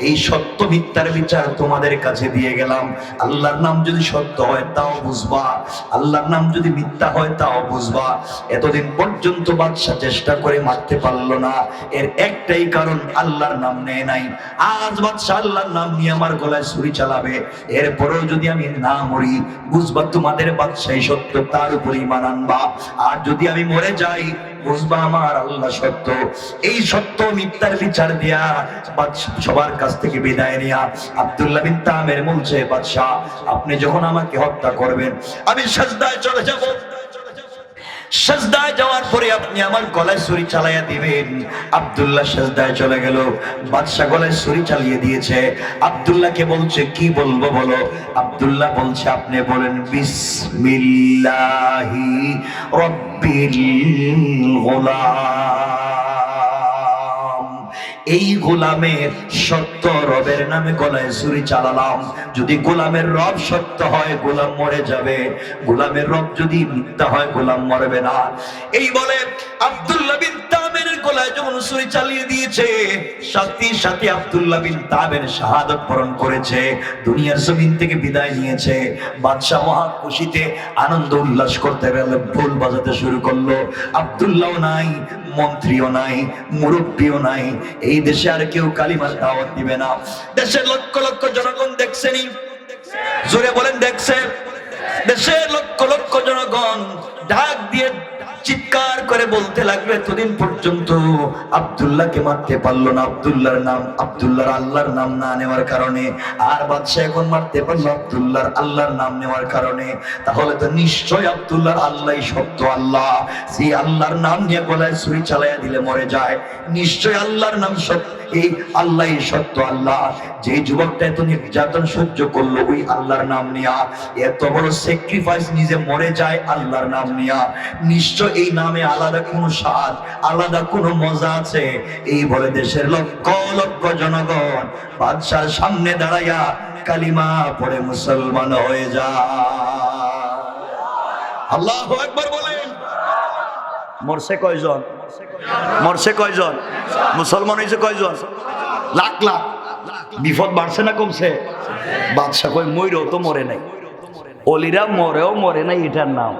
এই সত্য মিথ্যার বিচার তোমাদের কাছে দিয়ে গেলাম। আল্লাহর নাম যদি সত্য হয় তাও বুঝবা, আল্লাহর নাম যদি মিথ্যা হয় তাও বুঝবা। এতদিন পর্যন্ত বাদশাহ চেষ্টা করে মারতে পারলো না, এর একটাই কারণ, আল্লাহর নাম নেয় নাই। আজ বাদশাহ আল্লাহর নাম নিয়ে আমার গলায় ছুরি চালাবে, এরপরেও যদি আমি না মরি, বুঝবা তোমাদের বাদশাহী সত্য, তার উপর ঈমান আনবা। আর যদি আমি মরে যাই, বুঝবা আমার আল্লাহ সত্য। এই সত্য মিথ্যার বিচার দিয়া বাদশাহ সবার কাছ থেকে বিদায় নিয়া আব্দুল্লাহ বিন তামের বলছে, বাদশাহ আপনি যখন আমাকে হত্যা করবেন আমি সিজদায় চলে যাব। সিজদায় যাওয়ার পরে আপনি আমার গলায় ছুরি চালাইয়া দিবেন। আব্দুল্লাহ সিজদায় চলে গেল, বাদশা গলায় ছুরি চালিয়ে দিয়েছে। আব্দুল্লাহকে বলছে, কি বলবো বলো? আব্দুল্লাহ বলছে, আপনি বলেন বিসমিল্লাহি রাব্বিল গোলাম। এই গোলামের সত্য রবের নামে গলায় ছুরি চালালাম। যদি গোলামের রব সত্য হয় গোলাম মরে যাবে, গোলামের রব যদি মিথ্যা হয় গোলাম মরবে না। এই বলে আব্দুল্লাহ বিন তামের গলায় যখন ছুরি চালিয়ে দিয়েছে, সাথে সাথে আব্দুল্লাহ বিন তামের শাহাদাত বরণ করেছে, দুনিয়ার জমিন থেকে বিদায় নিয়েছে। বাদশাহ মহা খুশিতে আনন্দ উল্লাস করতে গেলে ঢোল বাজাতে শুরু করলো। আব্দুল্লাহও নাই, মন্ত্রীও নাই, মুরব্বীও নাই। এই দেশে আর কেউ কালিমার দাওয়াত দিবে না। দেশের লক্ষ লক্ষ জনগণ দেখছেনি, জোরে বলেন দেখছে। দেশের লক্ষ লক্ষ জনগণ ডাক দিয়ে চিৎকার করে বলতে লাগলো, এতদিন পর্যন্ত আব্দুল্লাহকে মারতে পারলো না, আব্দুল্লাহর নাম, আব্দুল্লাহর আল্লাহর নাম না নেওয়ার কারণে। আর বাদশাহ এখন মারতে পারলো আব্দুল্লাহর আল্লাহর নাম নেওয়ার কারণে। তাহলে তো নিশ্চয় আব্দুল্লাহর আল্লাহই সত্য আল্লাহ। সেই আল্লাহর নাম নিয়ে গলায় ছুরি চালাইয়া দিলে মরে যায়, নিশ্চয় আল্লাহর নাম সত্য, এই আল্লাহই সত্য আল্লাহ। যে যুবকটা এত নির্যাতন সহ্য করলো ওই আল্লাহর নাম নিয়া, এত বড় স্যাক্রিফাইস, নিজে মরে যায় আল্লাহর নাম নিয়া, নিশ্চয় এই নামে আলাদা কোন স্বাদ, আলাদা কোন মজা আছে। এই বলে দেশের লক্ষ লক্ষ জনগণ বাদশার সামনে দাঁড়াইয়া কালিমা পড়ে মুসলমান হয়ে যায়। আল্লাহু আকবার বলেন। মরছে কয়জন? মরছে কয়জন? মুসলমান হয়েছে কয়জন? লাখ লাখ। বিপদ বাড়ছে না কমছে? বাদশা কই মইরেও তো মরে নাই, অলিরা মরেও মরে নাই, এটার নাম।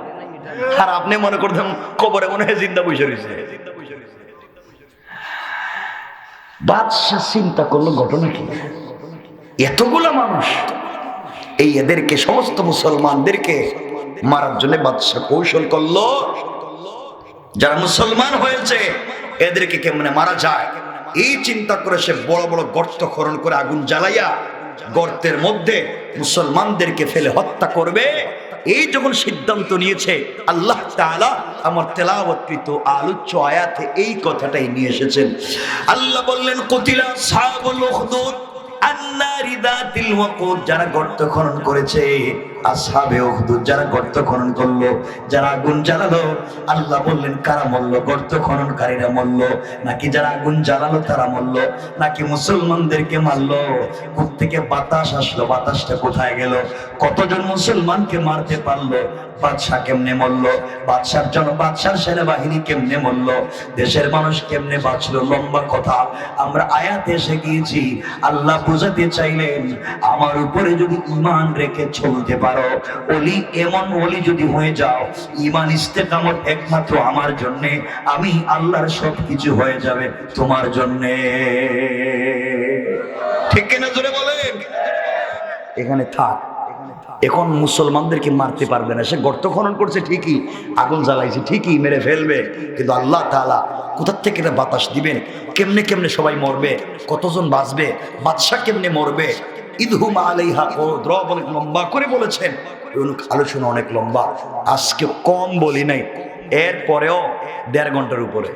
আর আপনি মনে করতেন কবরে মনে হয় জিন্দা বসে রয়েছে। বাদশাহ চিন্তা করলো ঘটনা কি, এতগুলা মানুষ, এই এদেরকে সমস্ত মুসলমানদেরকে মারার জন্য বাদশাহ কৌশল করলো। যারা মুসলমান হয়েছে এদেরকে কেমনে মারা যায়, এই চিন্তা করে সে বড় বড় গর্ত খনন করে আগুন জ্বালাইয়া গর্তের মধ্যে মুসলমানদেরকে ফেলে হত্যা করবে। এই যখন সিদ্ধান্ত নিয়েছে, আল্লাহ তাআলা আমার তেলাওয়াতকৃত আলোচ্য আয়াতে এই কথাটাই নিয়ে এসেছেন। আল্লাহ বললেন, কুতিলা আসহাবুল উখদুদ আন্নারি নারি দাতিল ওয়াকুদ, যারা গর্ত খনন করেছে, আসহাবে উখদুদ যারা গর্ত খনন করলো, যারা আগুন জ্বালালো, আল্লাহ বললেন কারা মরল? গর্ত খননকারীরা মরল, নাকি যারা আগুন জ্বালালো তারা মরল, নাকি মুসলমানদেরকে মারলো? কোত্থেকে বাতাস আসলো? বাতাসটা কোথায় গেল? কতজন মুসলমানকে মারতে পারলো? বাদশাহ কেমনে মরল? বাদশার সেনাবাহিনী কেমনে মরল? দেশের মানুষ কেমনে বাঁচলো? লম্বা কথা, আমরা আয়াতে এসে গিয়েছি। আল্লাহ বুঝাতে চাইলেন, আমার উপরে যদি ঈমান রেখে চলতে পারো, ওলি এমন ওলি যদি হয়ে যাও, ঈমান ইস্তেকামত একমাত্র আমার জন্যে, আমি আল্লাহর সবকিছু হয়ে যাবে তোমার জন্যে। ঠিক কিনা জোরে বলেন? এখানে থাক, এখন মুসলমানদেরকে মারতে পারবে না। সে গর্ত খনন করছে ঠিকই, আগুন জ্বালাইছে ঠিকই, মেরে ফেলবে, কিন্তু আল্লাহ তাআলা কোথার থেকে এটা বাতাস দিবেন, কেমনে কেমনে সবাই মরবে, কতজন বাঁচবে, বাদশা কেমনে মরবে। ইদহুম আলাইহা কদরা, অনেক লম্বা করে বলেছেন, আলোচনা অনেক লম্বা, আজকে কম বলি নাই, এরপরেও 1.5 ঘন্টার উপরে।